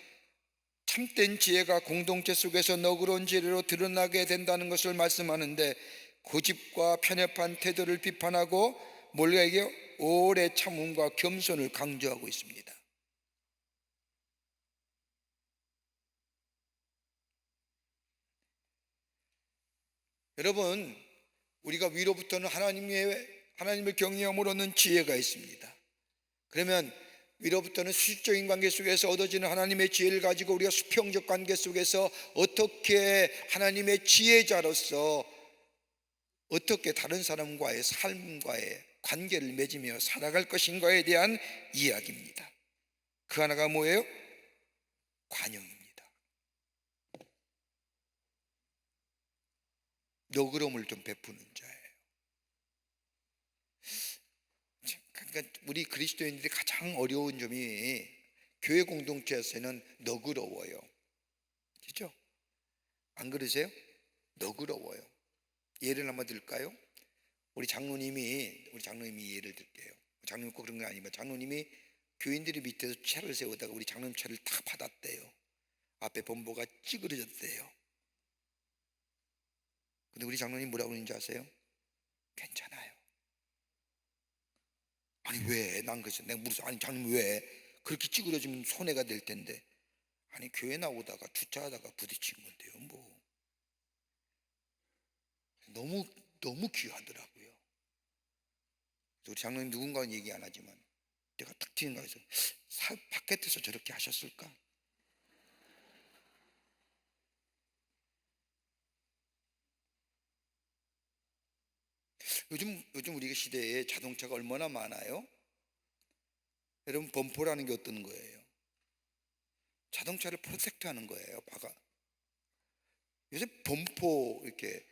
Speaker 1: 참된 지혜가 공동체 속에서 너그러운 지혜로 드러나게 된다는 것을 말씀하는데, 고집과 편협한 태도를 비판하고 몰래에게 오래 참음과 겸손을 강조하고 있습니다. 여러분, 우리가 위로부터는 하나님을 경외함으로 얻는 지혜가 있습니다. 그러면 위로부터는 수직적인 관계 속에서 얻어지는 하나님의 지혜를 가지고 우리가 수평적 관계 속에서 어떻게 하나님의 지혜자로서 어떻게 다른 사람과의 삶과의 관계를 맺으며 살아갈 것인가에 대한 이야기입니다. 그 하나가 뭐예요? 관용입니다. 너그러움을 좀 베푸는 자예요. 그러니까 우리 그리스도인들이 가장 어려운 점이 교회 공동체에서는 너그러워요. 그렇죠? 안 그러세요? 너그러워요. 예를 한번 들까요? 우리 장로님이 예를 들게요. 장로님 꼭 그런 건 아니지만 장로님이 교인들이 밑에서 차를 세우다가 우리 장로님 차를 다 받았대요. 앞에 범보가 찌그러졌대요. 근데 우리 장로님 뭐라고 그러는지 아세요? 괜찮아요. 아니 왜? 난 그래서 내가 물어서 아니 장로님 왜? 그렇게 찌그러지면 손해가 될 텐데. 아니 교회 나오다가 주차하다가 부딪힌 건데요. 뭐 너무 귀하더라고요. 그래서 우리 장로님 누군가는 얘기 안 하지만 내가 딱 튀는 거에서 바깥에서 저렇게 하셨을까? 요즘 우리 시대에 자동차가 얼마나 많아요? 여러분 범퍼라는 게 어떤 거예요? 자동차를 프로텍트하는 거예요. 요새 범퍼 이렇게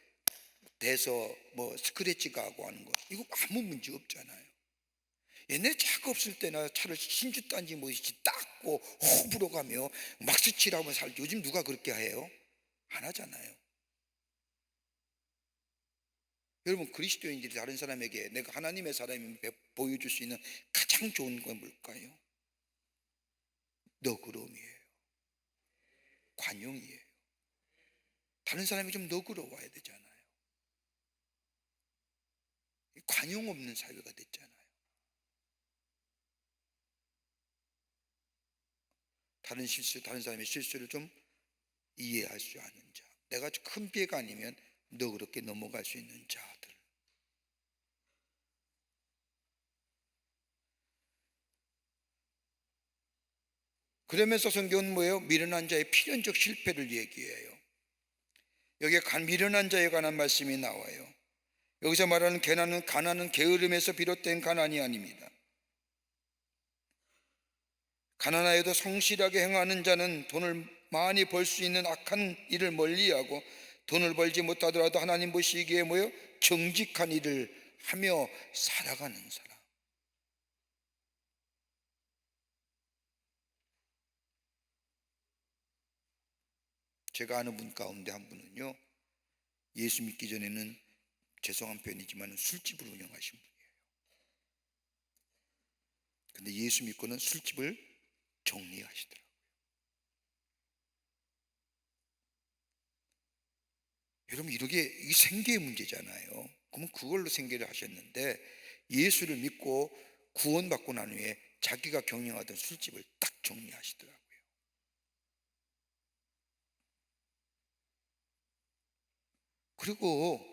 Speaker 1: 대서 뭐 스크래치 가고 하는 거 이거 아무 문제 없잖아요. 옛날에 차가 없을 때나 차를 신주 딴지 뭐지 닦고 호불호 가며 막스칠하면 살지. 요즘 누가 그렇게 해요? 안 하잖아요. 여러분 그리스도인들이 다른 사람에게 내가 하나님의 사람임을 보여줄 수 있는 가장 좋은 건 뭘까요? 너그러움이에요. 관용이에요. 다른 사람이 좀 너그러워야 되잖아요. 관용 없는 사회가 됐잖아요. 다른 사람의 실수를 좀 이해할 수 있는 자, 내가 큰 피해가 아니면 너그럽게 넘어갈 수 있는 자들. 그러면서 성경은 뭐예요? 미련한 자의 필연적 실패를 얘기해요. 여기에 미련한 자에 관한 말씀이 나와요. 여기서 말하는 가난은 게으름에서 비롯된 가난이 아닙니다. 가난하여도 성실하게 행하는 자는 돈을 많이 벌 수 있는 악한 일을 멀리하고 돈을 벌지 못하더라도 하나님 보시기에 뭐예요? 정직한 일을 하며 살아가는 사람. 제가 아는 분 가운데 한 분은요, 예수 믿기 전에는 죄송한 표현이지만 술집을 운영하신 분이에요. 근데 예수 믿고는 술집을 정리하시더라고요. 여러분 이게 생계의 문제잖아요. 그러면 그걸로 생계를 하셨는데 예수를 믿고 구원받고 난 후에 자기가 경영하던 술집을 딱 정리하시더라고요. 그리고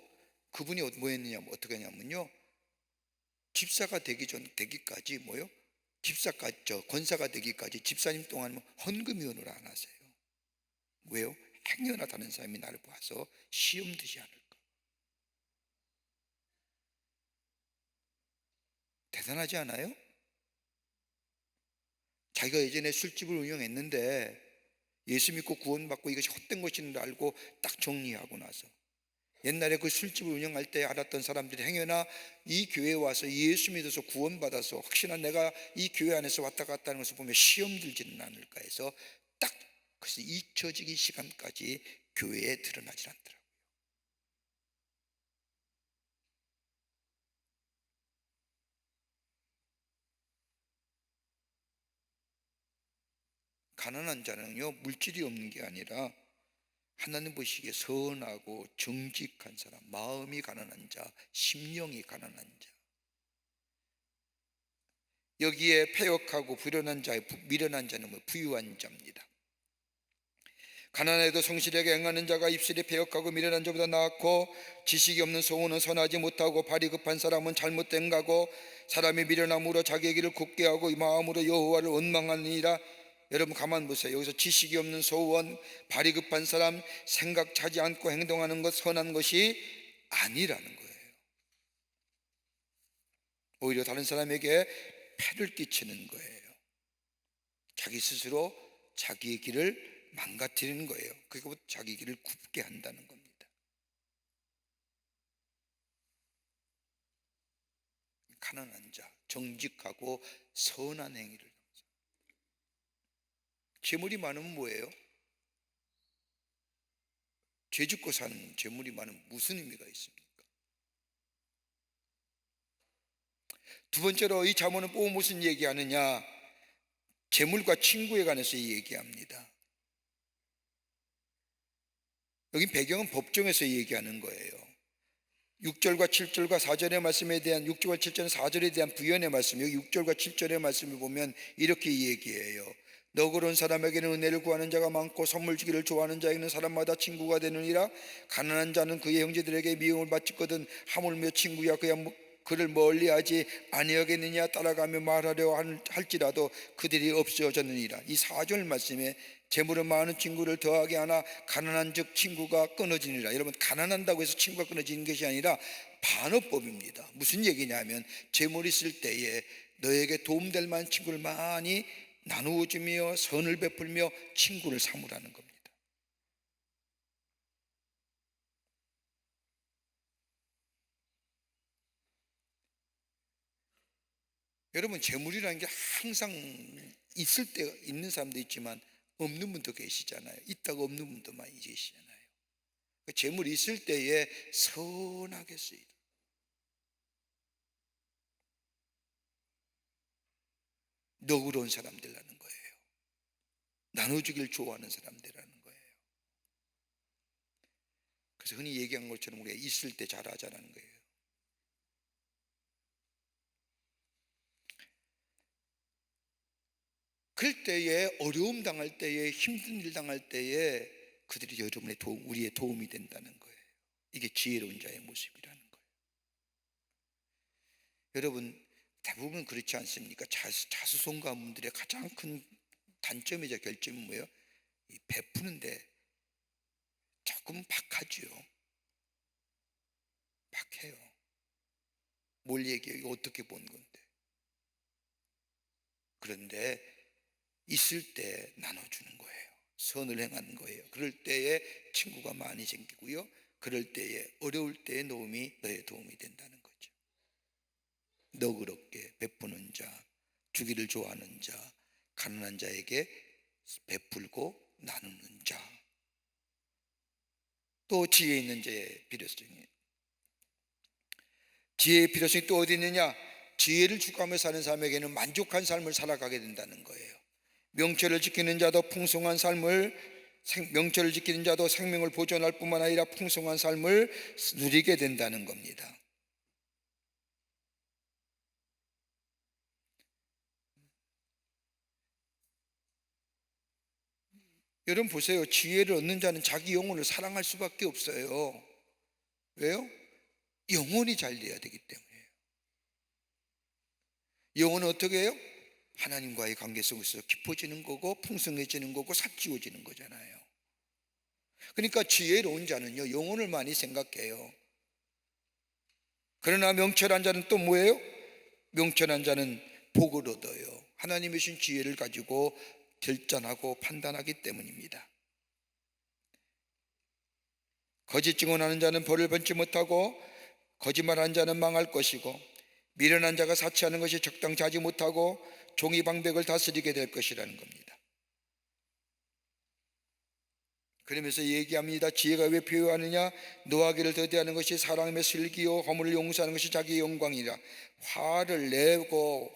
Speaker 1: 그분이 뭐 했느냐면 어떻게 하냐면요, 집사가 되기까지 뭐요? 권사가 되기까지 집사님 동안 헌금위원으로 안 하세요. 왜요? 행여나 다른 사람이 나를 봐서 시험 드지 않을까. 대단하지 않아요? 자기가 예전에 술집을 운영했는데 예수 믿고 구원받고 이것이 헛된 것인 줄 알고 딱 정리하고 나서 옛날에 그 술집을 운영할 때 알았던 사람들이 행여나 이 교회에 와서 예수 믿어서 구원받아서 혹시나 내가 이 교회 안에서 왔다 갔다 하는 것을 보면 시험 들지는 않을까 해서 딱 그래서 잊혀지기 시간까지 교회에 드러나지 않더라고요. 가난한 자는요, 물질이 없는 게 아니라 하나님 보시기에 선하고 정직한 사람, 마음이 가난한 자, 심령이 가난한 자, 여기에 패역하고 미련한 자는 부유한 자입니다. 가난해도 성실하게 행하는 자가 입술이 패역하고 미련한 자보다 나았고 지식이 없는 소원은 선하지 못하고 발이 급한 사람은 잘못된 가고 사람이 미련함으로 자기의 길을 굽게 하고 이 마음으로 여호와를 원망하느니라. 여러분 가만 보세요. 여기서 지식이 없는 소원, 발이 급한 사람, 생각 차지 않고 행동하는 것 선한 것이 아니라는 거예요. 오히려 다른 사람에게 폐를 끼치는 거예요. 자기 스스로 자기의 길을 망가뜨리는 거예요. 그리고 자기 길을 굽게 한다는 겁니다. 가난한 자, 정직하고 선한 행위를. 재물이 많으면 뭐예요? 죄 짓고 사는 재물이 많으면 무슨 의미가 있습니까? 두 번째로 이 잠언은 또 무슨 얘기하느냐? 재물과 친구에 관해서 얘기합니다. 여기 배경은 법정에서 얘기하는 거예요. 6절과 7절과 4절의 말씀에 대한 6절과 7절 4절에 대한 부연의 말씀, 여기 6절과 7절의 말씀을 보면 이렇게 얘기해요. 너그러운 사람에게는 은혜를 구하는 자가 많고 선물 주기를 좋아하는 자에게는 사람마다 친구가 되느니라. 가난한 자는 그의 형제들에게 미움을 받거든 하물며 친구야 그를 멀리하지 아니하겠느냐. 따라가며 말하려 할지라도 그들이 없어졌느니라. 이 4절 말씀에 재물은 많은 친구를 더하게 하나 가난한 즉 친구가 끊어지니라. 여러분, 가난한다고 해서 친구가 끊어지는 것이 아니라 반어법입니다. 무슨 얘기냐면 재물이 있을 때에 너에게 도움될 만한 친구를 많이 나누어주며 선을 베풀며 친구를 삼으라는 겁니다. 여러분, 재물이라는 게 항상 있을 때 있는 사람도 있지만 없는 분도 계시잖아요. 있다가 없는 분도 많이 계시잖아요. 재물이 있을 때에 선하게 쓰이라. 너그러운 사람들라는 거예요. 나눠주길 좋아하는 사람들이라는 거예요. 그래서 흔히 얘기한 것처럼 우리가 있을 때 잘하자는 거예요. 그럴 때에 어려움 당할 때에 힘든 일 당할 때에 그들이 여러분의 우리의 도움이 된다는 거예요. 이게 지혜로운 자의 모습이라는 거예요. 여러분, 대부분 그렇지 않습니까? 자수성 가문들의 가장 큰 단점이자 결점은 뭐예요? 베푸는데 조금 박하죠. 박해요. 뭘 얘기해요? 어떻게 본 건데? 그런데 있을 때 나눠주는 거예요. 선을 행하는 거예요. 그럴 때에 친구가 많이 생기고요. 그럴 때에 어려울 때의 도움이 너의 도움이 된다는 거죠. 너그럽게 베푸는 자, 주기를 좋아하는 자, 가난한 자에게 베풀고 나누는 자. 또 지혜 있는 자의 필요성이에요. 지혜의 필요성이 또 어디 있느냐? 지혜를 추구하며 사는 사람에게는 만족한 삶을 살아가게 된다는 거예요. 명철을 지키는 자도 풍성한 명철을 지키는 자도 생명을 보존할 뿐만 아니라 풍성한 삶을 누리게 된다는 겁니다. 여러분 보세요. 지혜를 얻는 자는 자기 영혼을 사랑할 수밖에 없어요. 왜요? 영혼이 잘 돼야 되기 때문이에요. 영혼은 어떻게 해요? 하나님과의 관계 속에서 깊어지는 거고 풍성해지는 거고 삭지워지는 거잖아요. 그러니까 지혜로운 자는요, 영혼을 많이 생각해요. 그러나 명철한 자는 또 뭐예요? 명철한 자는 복을 얻어요. 하나님의 주신 지혜를 가지고 결단하고 판단하기 때문입니다. 거짓 증언하는 자는 벌을 받지 못하고 거짓말하는 자는 망할 것이고 미련한 자가 사치하는 것이 적당치 하지 못하고 종이 방백을 다스리게 될 것이라는 겁니다. 그러면서 얘기합니다. 지혜가 왜 필요하느냐? 노하기를 더디하는 것이 사람의 슬기요 허물을 용서하는 것이 자기의 영광이라. 화를 내고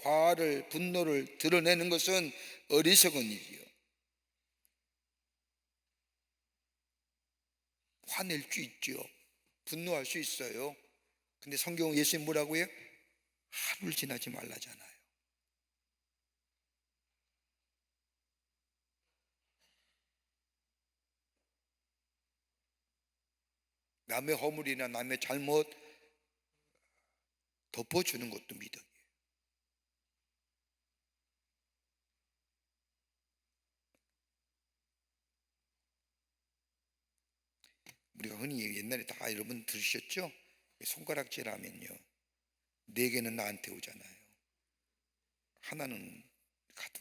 Speaker 1: 분노를 드러내는 것은 어리석은 일이요. 화낼 수 있죠. 분노할 수 있어요. 근데 성경은 예수님 뭐라고 해요? 하루를 지나지 말라잖아요. 남의 허물이나 남의 잘못 덮어주는 것도 미덕이에요. 우리가 흔히 옛날에 다 여러분 들으셨죠? 손가락질 하면요 4개는 나한테 오잖아요. 하나는 가도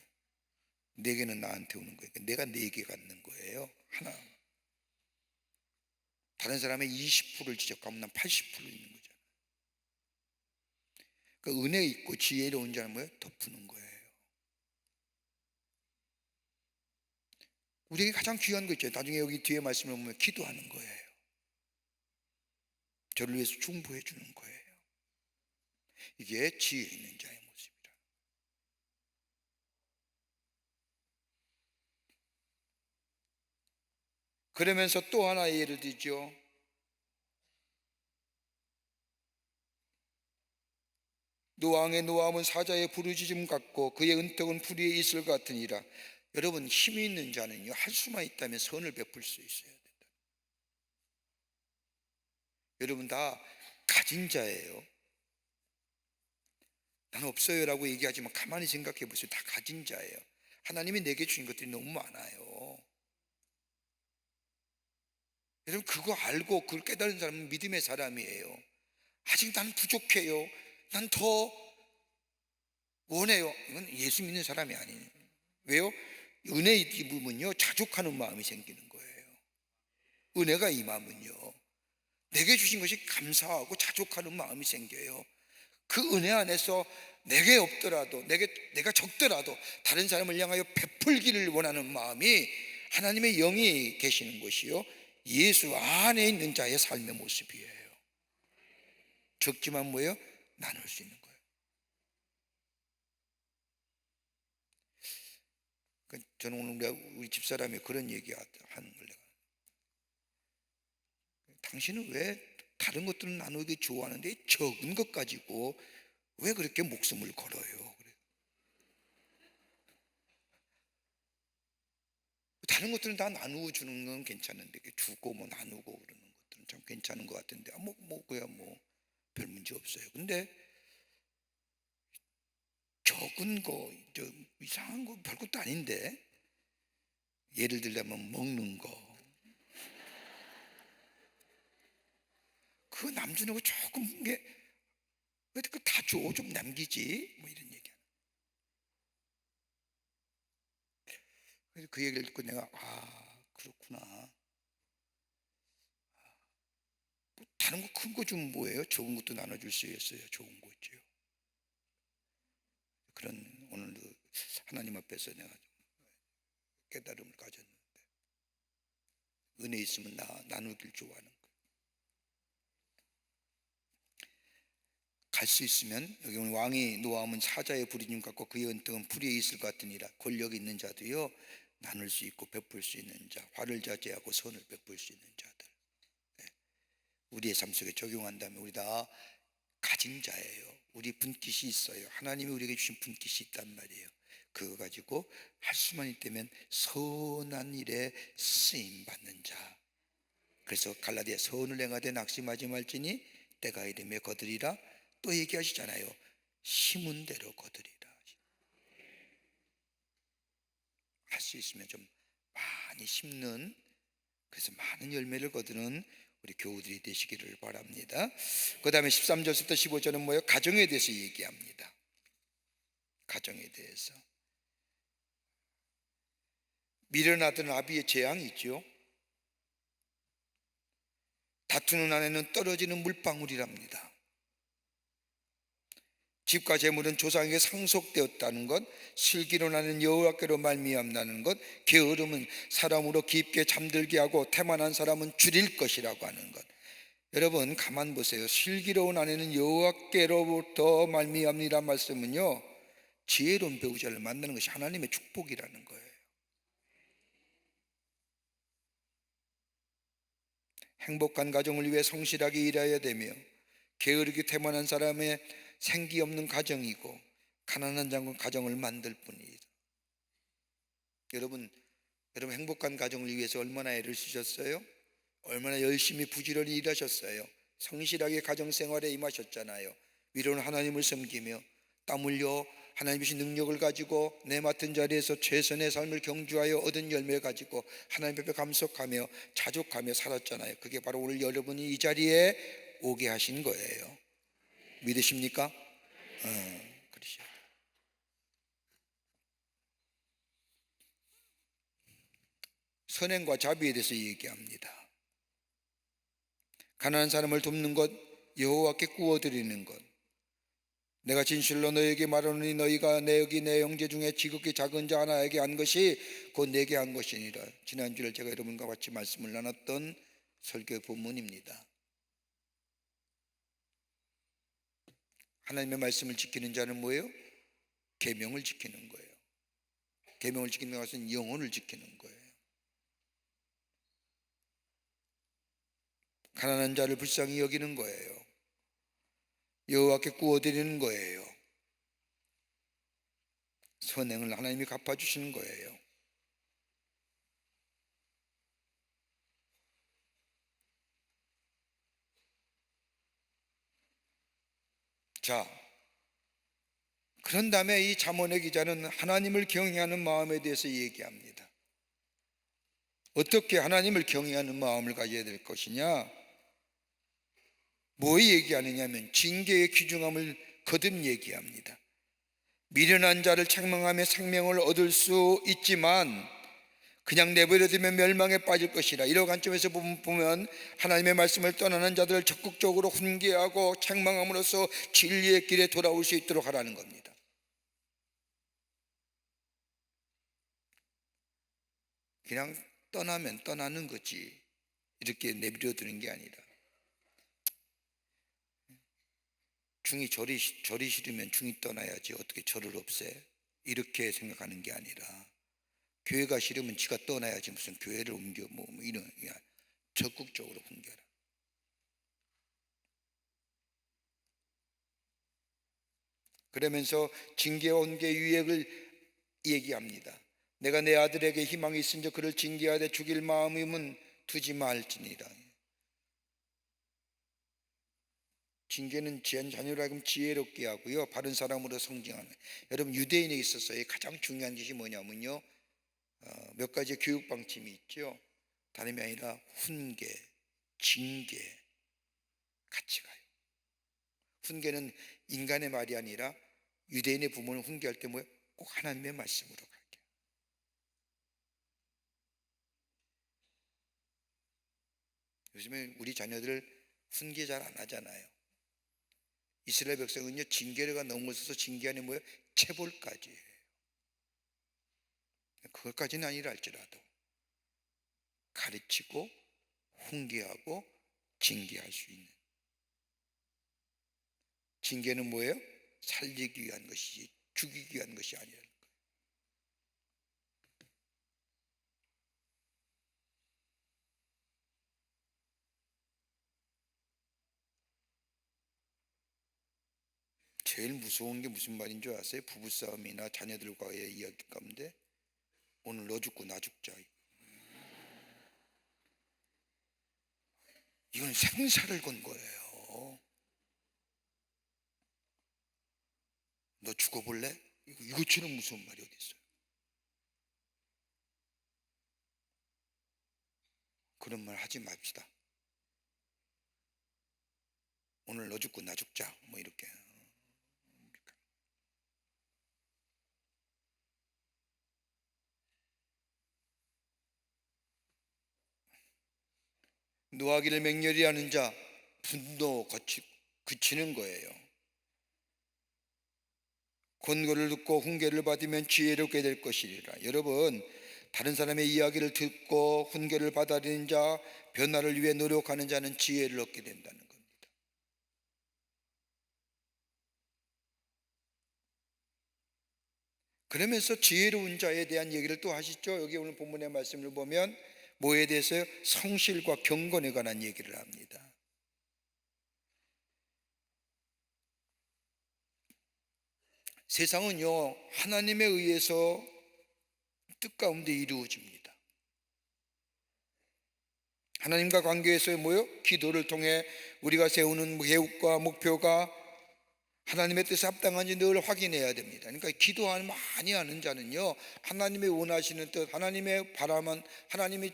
Speaker 1: 4개는 나한테 오는 거예요. 내가 4개 갖는 거예요. 하나. 다른 사람의 20%를 지적하면 난 80% 있는 거잖아요. 그러니까 은혜 있고 지혜로운 자는 뭐예요? 덮는 거예요. 우리에게 가장 귀한 거 있죠. 나중에 여기 뒤에 말씀을 보면 기도하는 거예요. 저를 위해서 중보해 주는 거예요. 이게 지혜 있는 자의 모습이라. 그러면서 또 하나 예를 들죠. 노왕의 노함은 사자의 부르짖음 같고 그의 은택은 풀 위에 있을 것 같으니라. 여러분, 힘이 있는 자는요, 할 수만 있다면 선을 베풀 수 있어야 된다. 여러분 다 가진 자예요. 난 없어요라고 얘기하지만 가만히 생각해 보세요. 다 가진 자예요. 하나님이 내게 주신 것들이 너무 많아요. 여러분, 그거 알고 그걸 깨달은 사람은 믿음의 사람이에요. 아직 난 부족해요, 난 더 원해요. 이건 예수 믿는 사람이 아니에요. 왜요? 은혜 입으면요, 자족하는 마음이 생기는 거예요. 은혜가 임하면요, 내게 주신 것이 감사하고 자족하는 마음이 생겨요. 그 은혜 안에서 내게 없더라도, 내가 적더라도 다른 사람을 향하여 베풀기를 원하는 마음이 하나님의 영이 계시는 것이요, 예수 안에 있는 자의 삶의 모습이에요. 적지만 뭐예요? 나눌 수 있는 거예요. 저는 오늘 우리 집사람이 그런 얘기 하는 걸, 내가, 당신은 왜 다른 것들은 나누기 좋아하는데 적은 것 가지고 왜 그렇게 목숨을 걸어요? 그래. 다른 것들은 다 나누어 주는 건 괜찮은데, 주고 뭐 나누고 그러는 것들은 참 괜찮은 것 같은데, 그야 별 문제 없어요. 근데 적은 거, 이상한 거 별것도 아닌데, 예를 들자면 먹는 거, 그거 남 주는 거 조금, 게 왜 다 줘, 좀 남기지, 뭐 이런 얘기. 그래서 그 얘기를 듣고 내가, 그렇구나. 다른 거 큰 거 주면 뭐예요? 적은 것도 나눠줄 수 있어요. 좋은 거지요. 그런, 오늘도 하나님 앞에서 내가 깨달음을 가졌는데, 은혜 있으면 나누길 좋아하는 거예요. 갈 수 있으면, 여기 오늘 왕이 노함은 사자의 부르짖음 같고 그의 은택은 풀 위에 있을 것 같으니라. 권력 있는 자도요, 나눌 수 있고 베풀 수 있는 자, 화를 자제하고 선을 베풀 수 있는 자들, 우리의 삶 속에 적용한다면 우리 다 가진 자예요. 우리 분깃이 있어요. 하나님이 우리에게 주신 분깃이 있단 말이에요. 그거 가지고 할 수만 있다면 선한 일에 쓰임 받는 자. 그래서 갈라디아, 선을 행하되 낙심하지 말지니 때가 이르매 거두리라. 또 얘기하시잖아요. 심은 대로 거두리라. 할 수 있으면 좀 많이 심는, 그래서 많은 열매를 거두는 우리 교우들이 되시기를 바랍니다. 그 다음에 13절부터 15절은 뭐예요? 가정에 대해서 얘기합니다. 가정에 대해서. 미련하던 아비의 재앙이 있죠. 다투는 아내는 떨어지는 물방울이랍니다. 집과 재물은 조상에게 상속되었다는 것, 슬기로 나는 여호와께로 말미암나는 것, 게으름은 사람으로 깊게 잠들게 하고 태만한 사람은 줄일 것이라고 하는 것. 여러분 가만 보세요. 슬기로운 아내는 여호와께로부터 말미암니라 말씀은요, 지혜로운 배우자를 만나는 것이 하나님의 축복이라는 거예요. 행복한 가정을 위해 성실하게 일해야 되며, 게으르게 태만한 사람의 생기 없는 가정이고 가난한 장군 가정을 만들 뿐이다. 여러분 행복한 가정을 위해서 얼마나 애를 쓰셨어요? 얼마나 열심히 부지런히 일하셨어요? 성실하게 가정생활에 임하셨잖아요. 위로는 하나님을 섬기며 땀 흘려 하나님 주신 능력을 가지고 내 맡은 자리에서 최선의 삶을 경주하여 얻은 열매를 가지고 하나님 앞에 감격하며 자족하며 살았잖아요. 그게 바로 오늘 여러분이 이 자리에 오게 하신 거예요. 믿으십니까? 그러셔. 선행과 자비에 대해서 얘기합니다. 가난한 사람을 돕는 것, 여호와께 구워드리는 것. 내가 진실로 너에게 말하노니 너희가 내 형제 중에 지극히 작은 자 하나에게 한 것이 곧 내게 한 것이니라. 지난주에 제가 여러분과 같이 말씀을 나눴던 설교 본문입니다. 하나님의 말씀을 지키는 자는 뭐예요? 계명을 지키는 거예요. 계명을 지키는 것은 영혼을 지키는 거예요. 가난한 자를 불쌍히 여기는 거예요. 여호와께 구워드리는 거예요. 선행을 하나님이 갚아주시는 거예요. 자, 그런 다음에 이 잠언의 기자는 하나님을 경외하는 마음에 대해서 얘기합니다. 어떻게 하나님을 경외하는 마음을 가져야 될 것이냐? 뭐 얘기하느냐면 징계의 귀중함을 거듭 얘기합니다. 미련한 자를 책망하며 생명을 얻을 수 있지만 그냥 내버려두면 멸망에 빠질 것이라. 이러 관점에서 보면 하나님의 말씀을 떠나는 자들을 적극적으로 훈계하고 책망함으로써 진리의 길에 돌아올 수 있도록 하라는 겁니다. 그냥 떠나면 떠나는 거지 이렇게 내버려두는 게 아니라, 중이 절이 싫으면 중이 떠나야지 어떻게 절을 없애, 이렇게 생각하는 게 아니라, 교회가 싫으면 지가 떠나야지 무슨 교회를 옮겨 뭐 이런, 적극적으로 훈계하라. 그러면서 징계와 훈계의 유익을 얘기합니다. 내가 내 아들에게 희망이 있은즉 그를 징계하되 죽일 마음이면 두지 말지니라. 징계는 자녀를 하여금 지혜롭게 하고요, 바른 사람으로 성장하는. 여러분, 유대인에 있어서의 가장 중요한 것이 뭐냐면요, 몇 가지 교육 방침이 있죠. 다름이 아니라 훈계, 징계 같이 가요. 훈계는 인간의 말이 아니라 유대인의 부모는 훈계할 때 뭐예요? 꼭 하나님의 말씀으로 갈게요. 요즘에 우리 자녀들 훈계 잘 안 하잖아요. 이스라엘 백성은요, 징계가 넘어서서 징계하는 뭐예요? 체벌까지예요. 그것까지는 아니라 할지라도 가르치고 훈계하고 징계할 수 있는. 징계는 뭐예요? 살리기 위한 것이지 죽이기 위한 것이 아니라는 거예요. 제일 무서운 게 무슨 말인 줄 아세요? 부부싸움이나 자녀들과의 이야기 가운데 오늘 너 죽고 나 죽자, 이건 생사를 건 거예요. 너 죽어볼래? 이것처럼 무서운 말이 어디 있어요? 그런 말 하지 맙시다. 오늘 너 죽고 나 죽자, 뭐 이렇게. 노하기를 맹렬히 하는 자 분노 그치는 거예요. 권고를 듣고 훈계를 받으면 지혜롭게 될 것이리라. 여러분, 다른 사람의 이야기를 듣고 훈계를 받아들이는 자, 변화를 위해 노력하는 자는 지혜를 얻게 된다는 겁니다. 그러면서 지혜로운 자에 대한 얘기를 또 하시죠. 여기 오늘 본문의 말씀을 보면 뭐에 대해서요? 성실과 경건에 관한 얘기를 합니다. 세상은요, 하나님에 의해서 뜻 가운데 이루어집니다. 하나님과 관계에서의 뭐요? 기도를 통해 우리가 세우는 계획과 목표가 하나님의 뜻에 합당한지 늘 확인해야 됩니다. 그러니까 기도를 많이 하는 자는요, 하나님의 원하시는 뜻, 하나님의 바람은 하나님이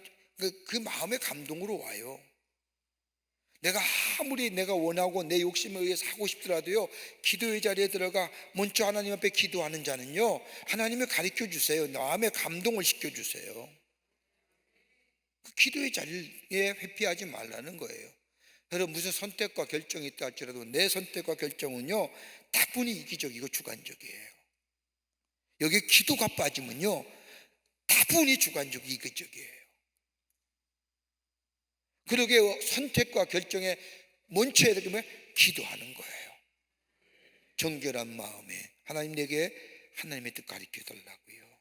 Speaker 1: 그 마음의 감동으로 와요. 내가 아무리 내가 원하고 내 욕심에 의해서 하고 싶더라도요, 기도의 자리에 들어가 먼저 하나님 앞에 기도하는 자는요, 하나님이 가르쳐 주세요. 마음의 감동을 시켜주세요. 그 기도의 자리에 회피하지 말라는 거예요. 여러분, 무슨 선택과 결정이 있다 할지라도 내 선택과 결정은요, 다분히 이기적이고 주관적이에요. 여기에 기도가 빠지면요, 다분히 주관적이고 이기적이에요. 그러게 선택과 결정에 먼저 해야 되면 기도하는 거예요. 정결한 마음에 하나님, 내게 하나님의 뜻 가르쳐 달라고요.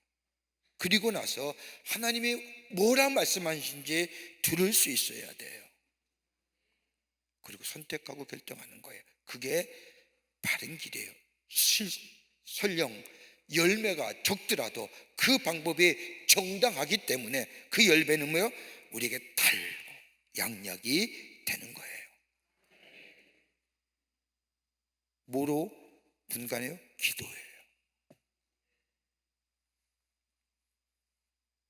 Speaker 1: 그리고 나서 하나님이 뭐라 말씀하시는지 들을 수 있어야 돼요. 그리고 선택하고 결정하는 거예요. 그게 바른 길이에요. 설령 열매가 적더라도 그 방법이 정당하기 때문에 그 열매는 뭐요? 우리에게 달고 양약이 되는 거예요. 뭐로 분간해요? 기도예요.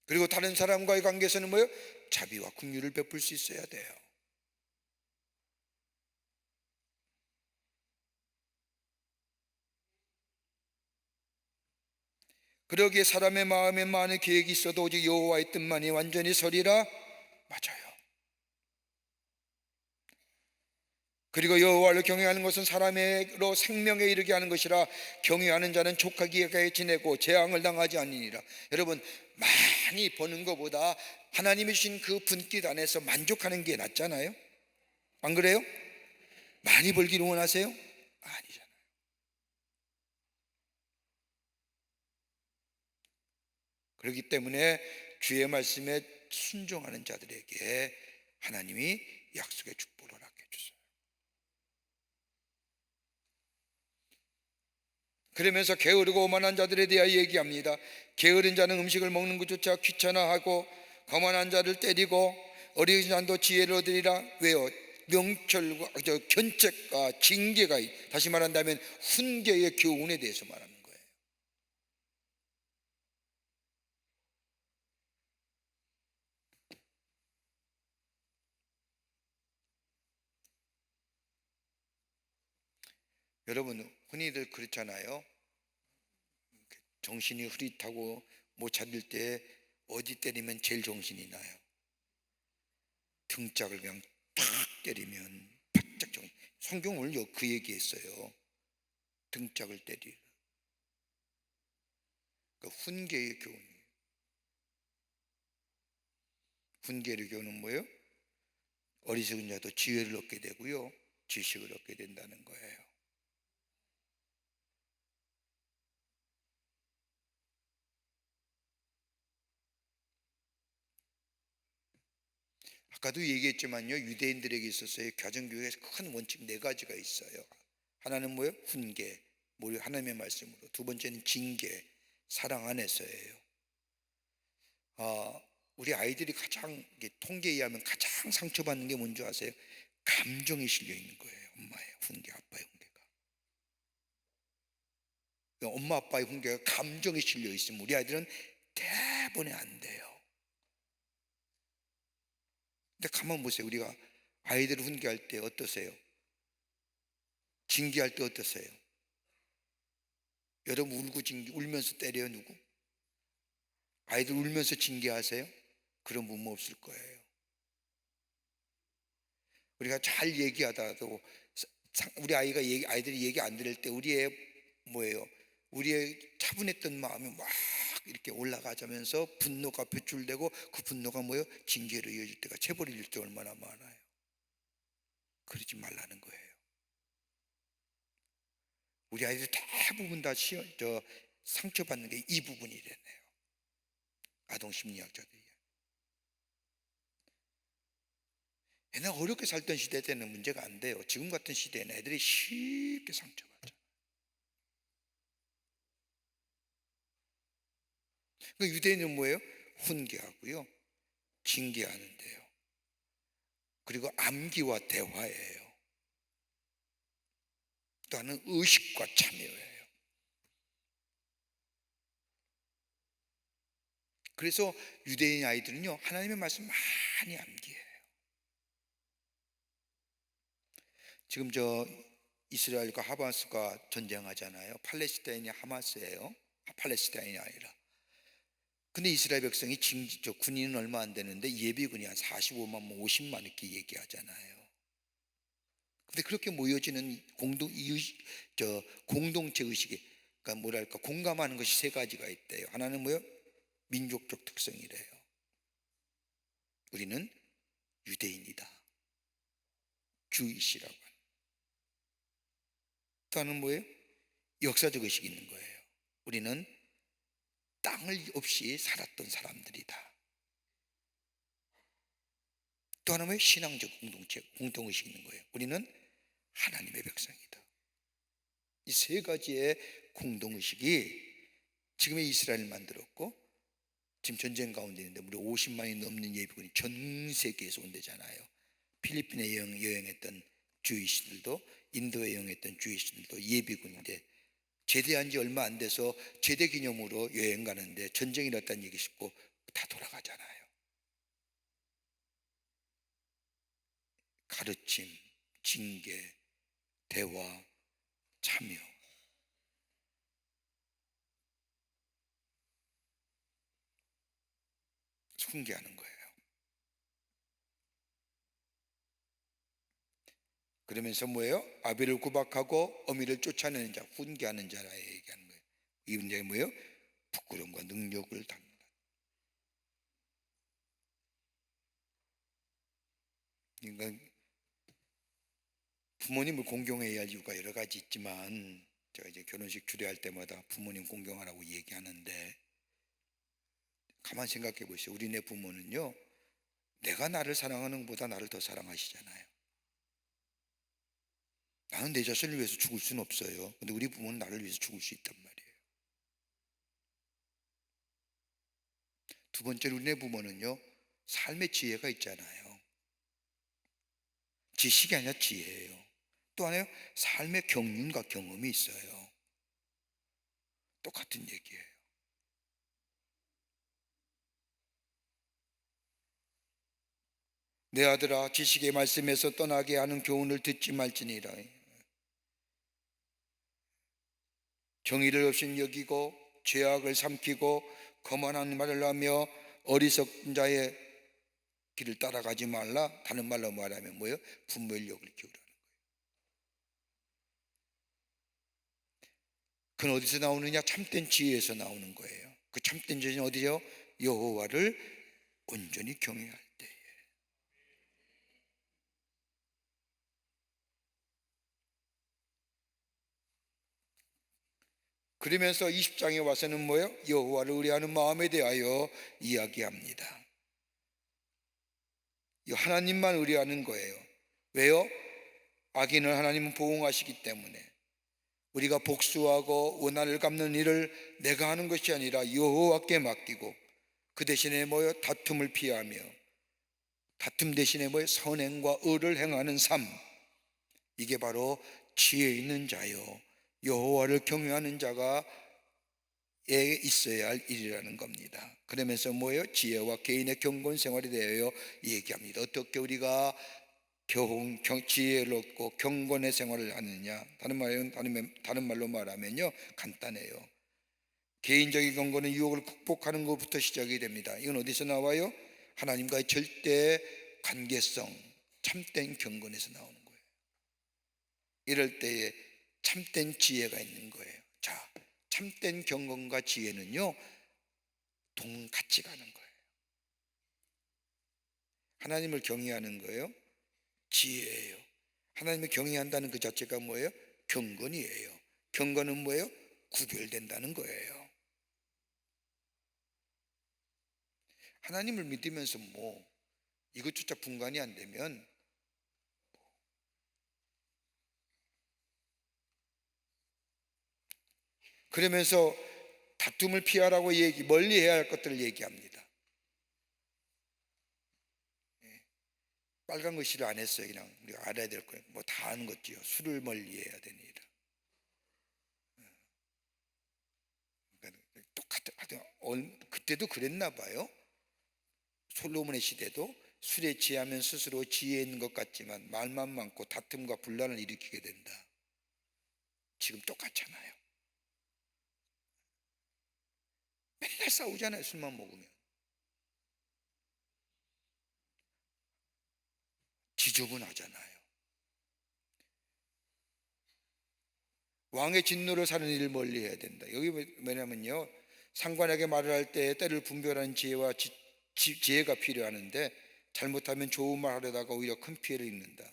Speaker 1: 그리고 다른 사람과의 관계에서는 뭐예요? 자비와 긍휼을 베풀 수 있어야 돼요. 그러기에 사람의 마음에 많은 계획이 있어도 오직 여호와의 뜻만이 완전히 서리라. 맞아요. 그리고 여호와를 경외하는 것은 사람으로 생명에 이르게 하는 것이라. 경외하는 자는 족하게 지내고 재앙을 당하지 아니니라. 여러분, 많이 버는 것보다 하나님이 주신 그 분깃 안에서 만족하는 게 낫잖아요. 안 그래요? 많이 벌기를 원하세요? 아니잖아요. 그렇기 때문에 주의 말씀에 순종하는 자들에게 하나님이 약속의 축복을 허락해 주세요. 그러면서 게으르고 오만한 자들에 대하여 얘기합니다. 게으른 자는 음식을 먹는 것조차 귀찮아하고 거만한 자를 때리고 어리석은 자도 지혜를 얻으리라. 왜요? 명철과 견책과 징계가, 다시 말한다면 훈계의 교훈에 대해서 말하는 거예요. 여러분, 흔히들 그렇잖아요. 정신이 흐릿하고 못 찾을 때 어디 때리면 제일 정신이 나요? 등짝을 그냥 탁 때리면 바짝 정신. 성경을요 그 얘기했어요. 등짝을 때리라. 그러니까 훈계의 교훈이에요. 훈계의 교훈은 뭐예요? 어리석은 자도 지혜를 얻게 되고요, 지식을 얻게 된다는 거예요. 아까도 얘기했지만요, 유대인들에게 있어서의 가정교육의 큰 원칙 4가지가 있어요. 하나는 뭐예요? 훈계, 하나님의 말씀으로. 두 번째는 징계, 사랑 안에서예요. 우리 아이들이 가장, 통계에 의하면 가장 상처받는 게 뭔지 아세요? 감정이 실려 있는 거예요. 엄마의 훈계, 아빠의 훈계가. 엄마 아빠의 훈계가 감정이 실려 있으면 우리 아이들은 대부분 안 돼요. 근데 가만 보세요. 우리가 아이들을 훈계할 때 어떠세요? 징계할 때 어떠세요? 여러분 울면서 때려요? 누구? 아이들 울면서 징계하세요? 그런 부모 없을 거예요. 우리가 잘 얘기하다가도 우리 아이들이 얘기 안 들을 때 우리의 우리의 차분했던 마음이 막 이렇게 올라가자면서 분노가 표출되고 그 분노가 징계로 이어질 때가 체벌일 때 얼마나 많아요. 그러지 말라는 거예요. 우리 아이들 대부분 다 상처받는 게 이 부분이래요. 아동 심리학자들이. 옛날 어렵게 살던 시대 때는 문제가 안 돼요. 지금 같은 시대에는 애들이 쉽게 상처받죠. 그러니까 유대인은 뭐예요? 훈계하고요, 징계하는데요. 그리고 암기와 대화예요. 또 하나는 의식과 참여예요. 그래서 유대인 아이들은요, 하나님의 말씀 많이 암기해요. 지금 이스라엘과 하마스가 전쟁하잖아요. 팔레스타인이 하마스예요. 팔레스타인이 아니라. 근데 이스라엘 백성이 군인은 얼마 안 되는데 예비군이 한 45만, 50만 이렇게 얘기하잖아요. 근데 그렇게 모여지는 공동체 의식이, 그러니까 공감하는 것이 3가지가 있대요. 하나는 뭐예요? 민족적 특성이래요. 우리는 유대인이다, 주이시라고 하는. 또 하나는 뭐예요? 역사적 의식이 있는 거예요. 우리는 땅을 없이 살았던 사람들이다. 또 하나는 신앙적 공동체, 공동의식이 있는 거예요. 우리는 하나님의 백성이다. 이 세 가지의 공동의식이 지금의 이스라엘을 만들었고, 지금 전쟁 가운데 있는데 우리 50만이 넘는 예비군이 전 세계에서 온대잖아요. 필리핀에 여행했던 주이시들도, 인도에 여행했던 주이시들도 예비군인데, 제대한 지 얼마 안 돼서 제대 기념으로 여행 가는데 전쟁이 났다는 얘기 싶고 다 돌아가잖아요. 가르침, 징계, 대화, 참여. 훈계하는 거예요. 그러면서 뭐예요? 아벨을 구박하고 어미를 쫓아내는 자, 훈계하는 자라 얘기하는 거예요. 이 문제가 뭐예요? 부끄러움과 능력을 담는다. 그러니까 부모님을 공경해야 할 이유가 여러 가지 있지만, 제가 이제 결혼식 주례할 때마다 부모님 공경하라고 얘기하는데, 가만 생각해 보세요. 우리네 부모는요, 내가 나를 사랑하는 것보다 나를 더 사랑하시잖아요. 나는 내 자신을 위해서 죽을 수는 없어요. 근데 우리 부모는 나를 위해서 죽을 수 있단 말이에요. 두 번째로 우리네 부모는요, 삶의 지혜가 있잖아요. 지식이 아니라 지혜예요. 또 하나요, 삶의 경륜과 경험이 있어요. 똑같은 얘기예요. 내 아들아, 지식의 말씀에서 떠나게 하는 교훈을 듣지 말지니라. 정의를 없인 여기고 죄악을 삼키고 거만한 말을 하며 어리석은 자의 길을 따라가지 말라. 다른 말로 말하면 뭐예요? 분별력을 키우라는 거예요. 그건 어디서 나오느냐? 참된 지혜에서 나오는 거예요. 그 참된 지혜는 어디죠? 여호와를 온전히 경외할 때. 그러면서 20장에 와서는 뭐예요? 여호와를 의뢰하는 마음에 대하여 이야기합니다. 하나님만 의뢰하는 거예요. 왜요? 악인을 하나님은 보응하시기 때문에. 우리가 복수하고 원한을 갚는 일을 내가 하는 것이 아니라 여호와께 맡기고, 그 대신에 뭐예요? 다툼을 피하며, 다툼 대신에 뭐예요? 선행과 의를 행하는 삶. 이게 바로 지혜 있는 자요, 여호와를 경외하는 자가 있어야 할 일이라는 겁니다. 그러면서 뭐예요? 지혜와 개인의 경건 생활에 대하여 얘기합니다. 어떻게 우리가 지혜를 얻고 경건의 생활을 하느냐? 다른 말로 말하면요, 간단해요. 개인적인 경건은 유혹을 극복하는 것부터 시작이 됩니다. 이건 어디서 나와요? 하나님과의 절대 관계성, 참된 경건에서 나오는 거예요. 이럴 때에 참된 지혜가 있는 거예요. 자, 참된 경건과 지혜는요, 같이 가는 거예요. 하나님을 경외하는 거예요, 지혜예요. 하나님을 경외한다는 그 자체가 뭐예요? 경건이에요. 경건은 뭐예요? 구별된다는 거예요. 하나님을 믿으면서 이것조차 분간이 안 되면, 그러면서 다툼을 피하라고 멀리 해야 할 것들을 얘기합니다. 빨간 글씨를 안 했어요. 그냥 우리가 알아야 될 거예요. 다 아는 것지요. 술을 멀리 해야 되니라. 그러니까 그때도 그랬나 봐요. 솔로몬의 시대도 술에 취하면 스스로 지혜 있는 것 같지만 말만 많고 다툼과 분란을 일으키게 된다. 지금 똑같잖아요. 맨날 싸우잖아요. 술만 먹으면. 지저분하잖아요. 왕의 진노를 사는 일을 멀리 해야 된다. 여기 뭐냐면요, 상관에게 말을 할 때 때를 분별하는 지혜와 지혜가 필요하는데, 잘못하면 좋은 말 하려다가 오히려 큰 피해를 입는다.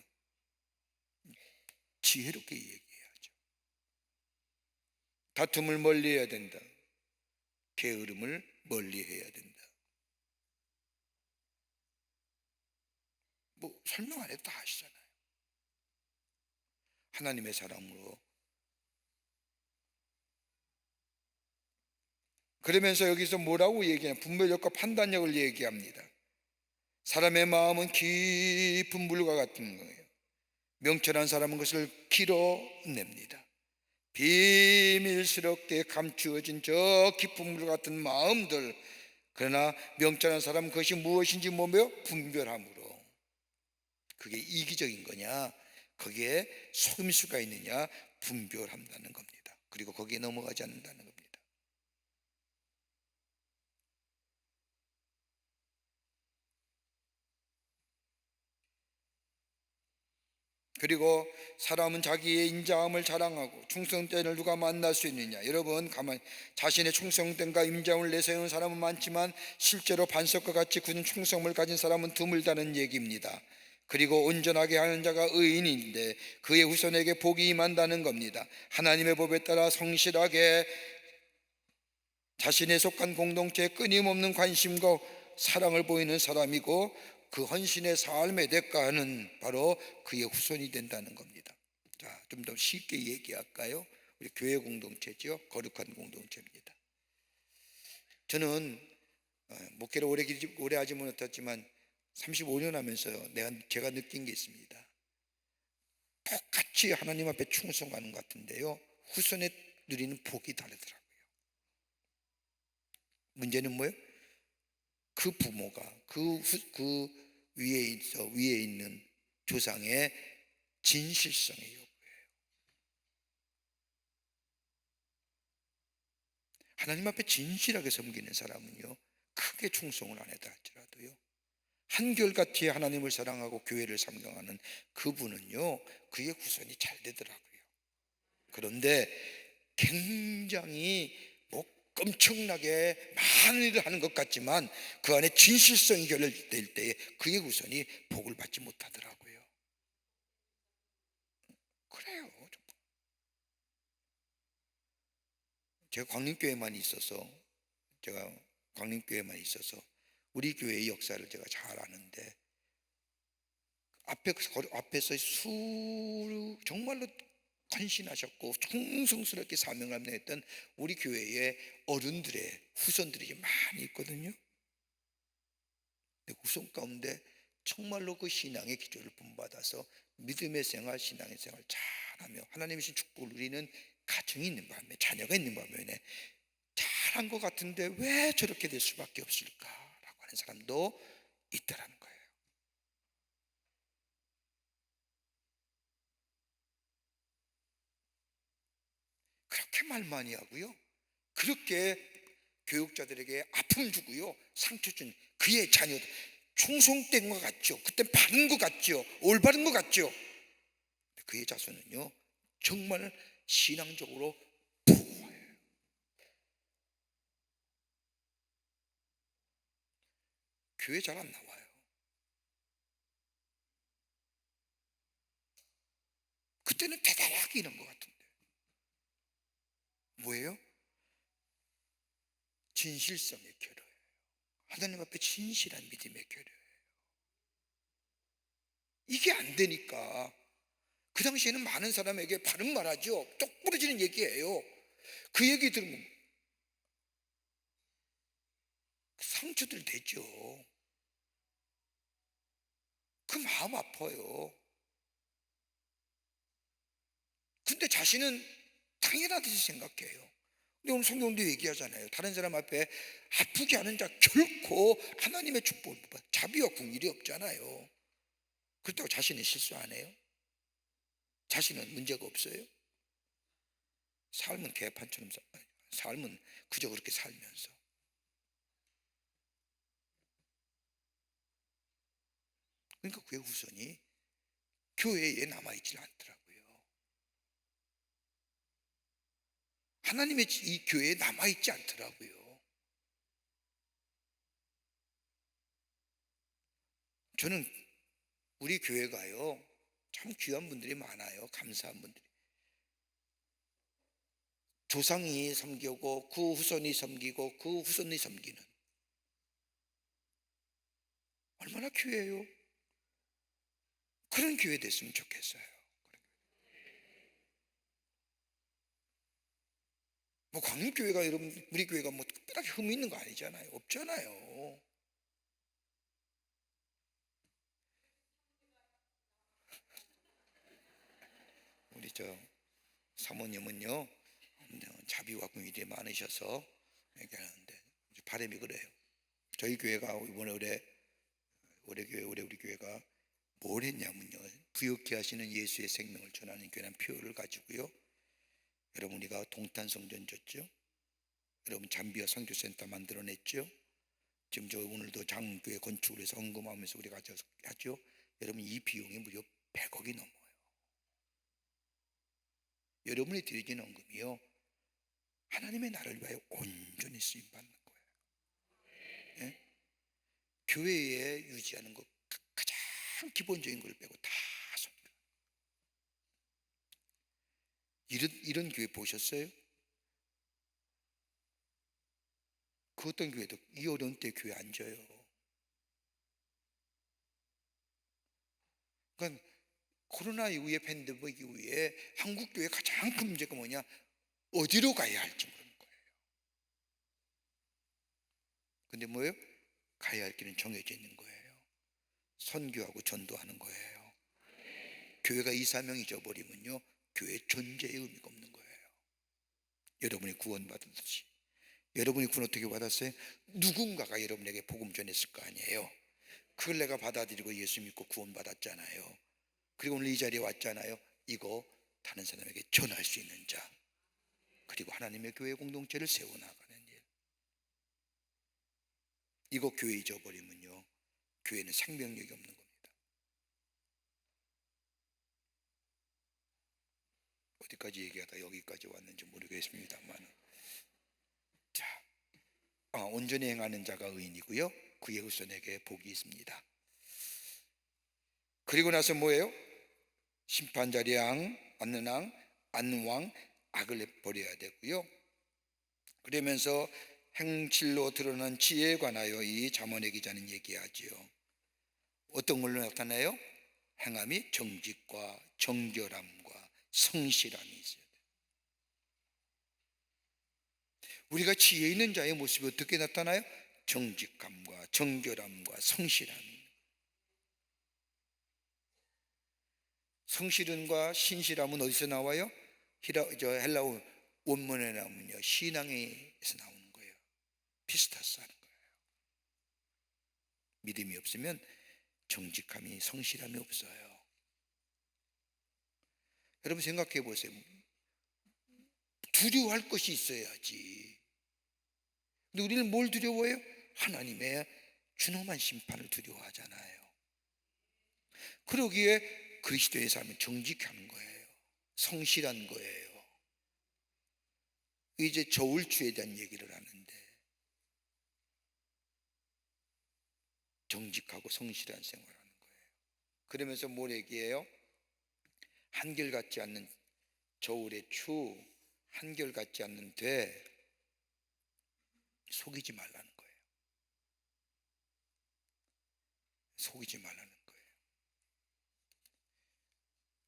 Speaker 1: 지혜롭게 얘기해야죠. 다툼을 멀리 해야 된다. 게으름을 멀리 해야 된다. 설명 안 해도 다 아시잖아요. 하나님의 사랑으로. 그러면서 여기서 뭐라고 얘기해요? 분별력과 판단력을 얘기합니다. 사람의 마음은 깊은 물과 같은 거예요. 명철한 사람은 그것을 길어냅니다. 비밀스럽게 감추어진 저 깊은 물 같은 마음들, 그러나 명철한 사람은 그것이 무엇인지 뭐며 분별함으로. 그게 이기적인 거냐, 거기에 속임수가 있느냐 분별한다는 겁니다. 그리고 거기에 넘어가지 않는다는 겁니다. 그리고 사람은 자기의 인자함을 자랑하고 충성됨을 누가 만날 수 있느냐. 여러분 가만히, 자신의 충성됨과 인자함을 내세우는 사람은 많지만 실제로 반석과 같이 굳은 충성을 가진 사람은 드물다는 얘기입니다. 그리고 온전하게 하는 자가 의인인데 그의 후손에게 복이 임한다는 겁니다. 하나님의 법에 따라 성실하게 자신의 속한 공동체에 끊임없는 관심과 사랑을 보이는 사람이고, 그 헌신의 삶의 대가는 바로 그의 후손이 된다는 겁니다. 자, 좀 더 쉽게 얘기할까요? 우리 교회 공동체죠. 거룩한 공동체입니다. 저는 목회를 오래 하지 못했지만 35년 하면서 제가 느낀 게 있습니다. 똑같이 하나님 앞에 충성하는 것 같은데요, 후손에 누리는 복이 다르더라고요. 문제는 뭐예요? 그 부모가 그 위에 있는 조상의 진실성의 요구예요. 하나님 앞에 진실하게 섬기는 사람은요, 크게 충성을 안 했다 할지라도요, 한결같이 하나님을 사랑하고 교회를 상경하는 그분은요, 그의 후손이 잘 되더라고요. 그런데 굉장히 엄청나게 많은 일을 하는 것 같지만 그 안에 진실성이 결여될 때에 그의 후손이 복을 받지 못하더라고요. 그래요. 제가 광림교회만 있어서 우리 교회의 역사를 제가 잘 아는데, 앞에서 정말로 헌신하셨고 충성스럽게 사명을 감당했던 우리 교회의 어른들의 후손들이 많이 있거든요. 후손 가운데 정말로 그 신앙의 기초를 본받아서 믿음의 생활, 신앙의 생활 잘하며 하나님의 축복을 누리는 가정이 있는 반면에, 자녀가 있는 반면에 잘한 것 같은데 왜 저렇게 될 수밖에 없을까라고 하는 사람도 있다라는 거예요. 그렇게 말 많이 하고요, 그렇게 교육자들에게 아픔 주고요, 상처 준 그의 자녀들, 충성된 것 같죠. 그때 바른 것 같죠. 올바른 것 같죠. 그의 자손은요, 정말 신앙적으로 부호예요. 교회 잘 안 나와요. 그때는 대단하게 이런 것 같은데 뭐예요? 진실성의 결여예요. 하나님 앞에 진실한 믿음의 결여예요. 이게 안 되니까 그 당시에는 많은 사람에게 바른 말하죠. 똑 부러지는 얘기예요. 그 얘기 들으면 상처들 되죠. 그 마음 아파요. 근데 자신은 당연하듯이 생각해요. 근데 오늘 성경도 얘기하잖아요. 다른 사람 앞에 아프게 하는 자 결코 하나님의 축복을 못 받아. 자비와 긍휼이 없잖아요. 그렇다고 자신은 실수 안 해요? 자신은 문제가 없어요? 삶은 개판처럼 삶은 그저 그렇게 살면서. 그러니까 그의 후손이 교회에 남아있질 않더라고요. 하나님의 이 교회에 남아있지 않더라고요. 저는 우리 교회가요, 참 귀한 분들이 많아요. 감사한 분들이. 조상이 섬기고 그 후손이 섬기고 그 후손이 섬기는, 얼마나 귀해요. 그런 교회 됐으면 좋겠어요. 뭐 광림교회가 여러분 우리 교회가 뭐 특별하게 흠이 있는 거 아니잖아요. 없잖아요. 우리 저 사모님은요 자비와 긍휼이 많으셔서 얘기하는데 바람이 그래요. 저희 교회가 이번에 우리 교회가 뭘 했냐면요, 부욕케 하시는 예수의 생명을 전하는 교회라는 표어를 가지고요, 여러분 우리가 동탄성전 줬죠, 여러분 잠비아 선교센터 만들어냈죠, 지금 저 오늘도 장교회 건축을 해서 헌금하면서 우리가 하죠. 여러분 이 비용이 무려 100억이 넘어요. 여러분이 드리진 헌금이요 하나님의 나라를 위하여 온전히 쓰임받는 거예요. 예? 교회에 유지하는 것 가장 기본적인 걸 빼고 다 선교. 이런 교회 보셨어요? 그 어떤 교회도 이 어려운 때 교회 앉아요. 그러니까 코로나 이후에 팬데믹 이후에 한국 교회 가장 큰 문제가 뭐냐? 어디로 가야 할지 모르는 거예요. 근데 뭐예요? 가야 할 길은 정해져 있는 거예요. 선교하고 전도하는 거예요. 교회가 이 사명 잊어버리면요 교회 존재의 의미가 없는 거예요. 여러분이 구원받았듯이 여러분이 구원 어떻게 받았어요? 누군가가 여러분에게 복음 전했을 거 아니에요. 그걸 내가 받아들이고 예수 믿고 구원받았잖아요. 그리고 오늘 이 자리에 왔잖아요. 이거 다른 사람에게 전할 수 있는 자, 그리고 하나님의 교회 공동체를 세워나가는 일. 이거 교회 잊어버리면요 교회는 생명력이 없는 겁니다. 어디까지 얘기하다 여기까지 왔는지 모르겠습니다만, 자, 온전히 행하는 자가 의인이고요 그의 후손에게 복이 있습니다. 그리고 나서 뭐예요? 심판자리에 앉는 왕 악을 버려야 되고요. 그러면서 행실로 드러난 지혜에 관하여 이 잠언의 기자는 얘기하지요. 어떤 걸로 나타나요? 행함이 정직과 정결함과 성실함이 있어야 돼요. 우리가 지혜 있는 자의 모습이 어떻게 나타나요? 정직함과 정결함과 성실함. 성실함과 신실함은 어디서 나와요? 헬라어 원문에 나오면요 신앙에서 나오는 거예요. 피스타스 하는 거예요. 믿음이 없으면 정직함이 성실함이 없어요. 여러분 생각해 보세요. 두려워할 것이 있어야지. 근데 우리는 뭘 두려워해요? 하나님의 준엄한 심판을 두려워하잖아요. 그러기에 그리스도의 삶은 정직한 거예요. 성실한 거예요. 이제 저울추에 대한 얘기를 하는데, 정직하고 성실한 생활을 하는 거예요. 그러면서 뭘 얘기해요? 한결같지 않는 저울의 추, 한결같지 않는 되 속이지 말라는 거예요. 속이지 말라는 거예요.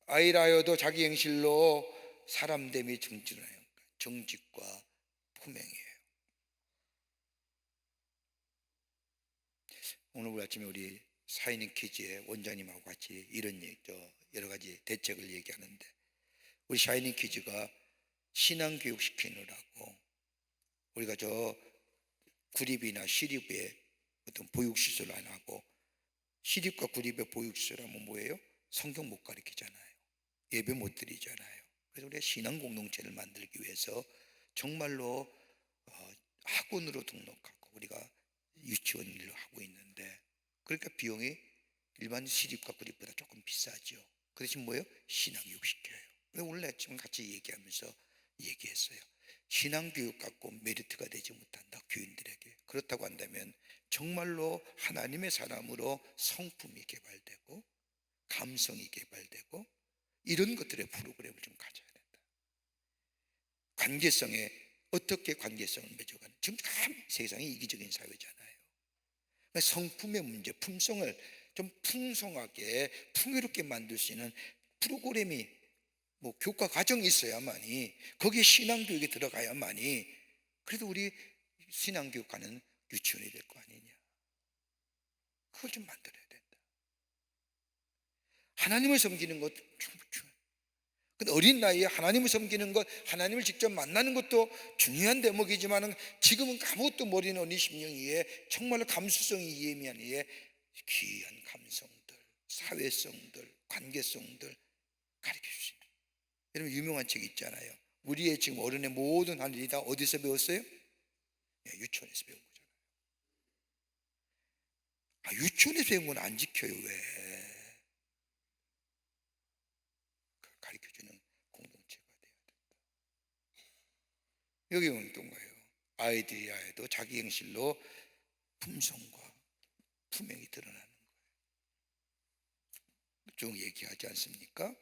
Speaker 1: 아이라여도 자기 행실로 사람됨이 정직하여 정직과 품행이에요. 오늘 아침에 우리 사인인 키즈의 원장님하고 같이 이런 여러 가지 대책을 얘기하는데, 우리 샤이닝 키즈가 신앙 교육 시키느라고 우리가 저 구립이나 시립에 어떤 보육시설 안 하고, 시립과 구립의 보육시설하면 뭐예요? 성경 못 가르치잖아요. 예배 못 드리잖아요. 그래서 우리가 신앙 공동체를 만들기 위해서 정말로 학원으로 등록하고 우리가 유치원 일을 하고 있는데, 그러니까 비용이 일반 시립과 구립보다 조금 비싸죠. 그 대신 뭐예요? 신앙 교육 시켜요. 오늘 아침 같이 얘기하면서 얘기했어요. 신앙 교육 갖고 메리트가 되지 못한다, 교인들에게. 그렇다고 한다면 정말로 하나님의 사람으로 성품이 개발되고 감성이 개발되고 이런 것들의 프로그램을 좀 가져야 된다. 관계성에 어떻게 관계성을 맺어가는, 지금 참 세상이 이기적인 사회잖아요. 성품의 문제, 품성을 좀 풍성하게 풍요롭게 만들 수 있는 프로그램이 교과 과정이 있어야만이, 거기에 신앙교육이 들어가야만이, 그래도 우리 신앙교육과는 유치원이 될 거 아니냐. 그걸 좀 만들어야 된다. 하나님을 섬기는 것 중요해요. 근데 어린 나이에 하나님을 섬기는 것, 하나님을 직접 만나는 것도 중요한 대목이지만 지금은 아무것도 모르는 어린 심령이에 정말로 감수성이 예민한 이에 귀한 감성들, 사회성들, 관계성들 가르쳐 주십니다. 여러분, 유명한 책 있잖아요. 우리의 지금 어른의 모든 하늘이 다 어디서 배웠어요? 유치원에서 배운 거잖아요. 유치원에서 배운 건 안 지켜요. 왜? 가르쳐주는 공동체가 돼야 된다. 여기 오는 또 뭐예요? 아이디어에도 자기 행실로 품성과 품행이 드러나는 거예요. 쭉 얘기하지 않습니까?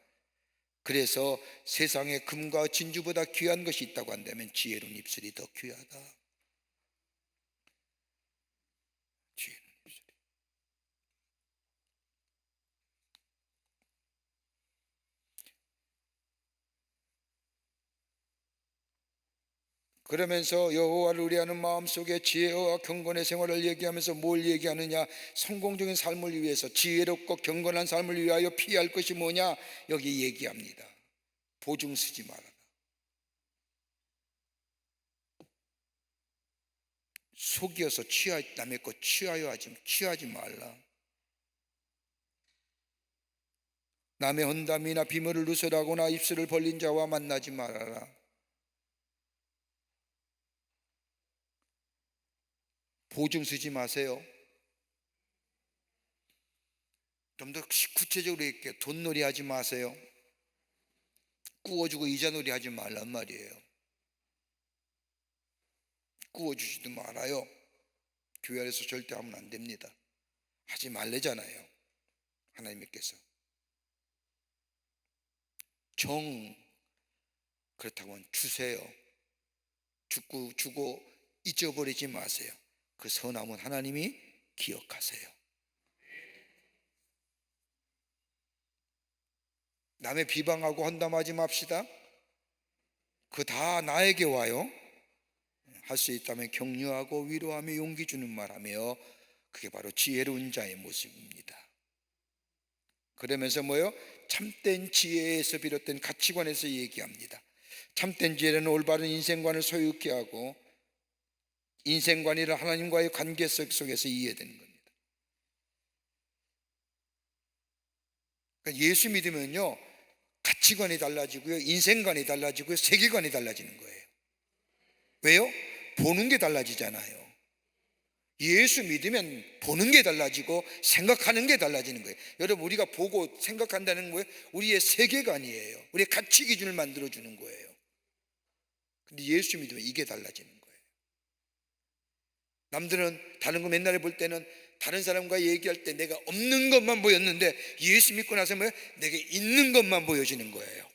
Speaker 1: 그래서 세상에 금과 진주보다 귀한 것이 있다고 한다면 지혜로운 입술이 더 귀하다. 지혜로운 입술이. 그러면서 여호와를 의뢰하는 마음속에 지혜와 경건의 생활을 얘기하면서 뭘 얘기하느냐? 성공적인 삶을 위해서 지혜롭고 경건한 삶을 위하여 피할 것이 뭐냐? 여기 얘기합니다. 보증 쓰지 말아라. 속여서 남의 것 취하지 말라. 남의 헌담이나 비밀을 누설하거나 입술을 벌린 자와 만나지 말아라. 보증 쓰지 마세요. 좀 더 구체적으로 얘기해. 돈놀이 하지 마세요. 구워주고 이자놀이 하지 말란 말이에요. 구워주지도 말아요. 교회 안에서 절대 하면 안 됩니다. 하지 말래잖아요, 하나님께서. 그렇다고 하면 주세요. 주고 잊어버리지 마세요. 그 선함은 하나님이 기억하세요. 남의 비방하고 헌담하지 맙시다. 그거 다 나에게 와요. 할 수 있다면 격려하고 위로하며 용기 주는 말하며, 그게 바로 지혜로운 자의 모습입니다. 그러면서 뭐요? 참된 지혜에서 비롯된 가치관에서 얘기합니다. 참된 지혜는 올바른 인생관을 소유케 하고, 인생관이란 하나님과의 관계 속에서 이해되는 겁니다. 그러니까 예수 믿으면요, 가치관이 달라지고요, 인생관이 달라지고요, 세계관이 달라지는 거예요. 왜요? 보는 게 달라지잖아요. 예수 믿으면 보는 게 달라지고 생각하는 게 달라지는 거예요. 여러분, 우리가 보고 생각한다는 거예요, 우리의 세계관이에요. 우리의 가치 기준을 만들어주는 거예요. 근데 예수 믿으면 이게 달라지는 거예요. 남들은 다른 거 맨날 볼 때는 다른 사람과 얘기할 때 내가 없는 것만 보였는데, 예수 믿고 나서 뭐예요? 내게 있는 것만 보여지는 거예요.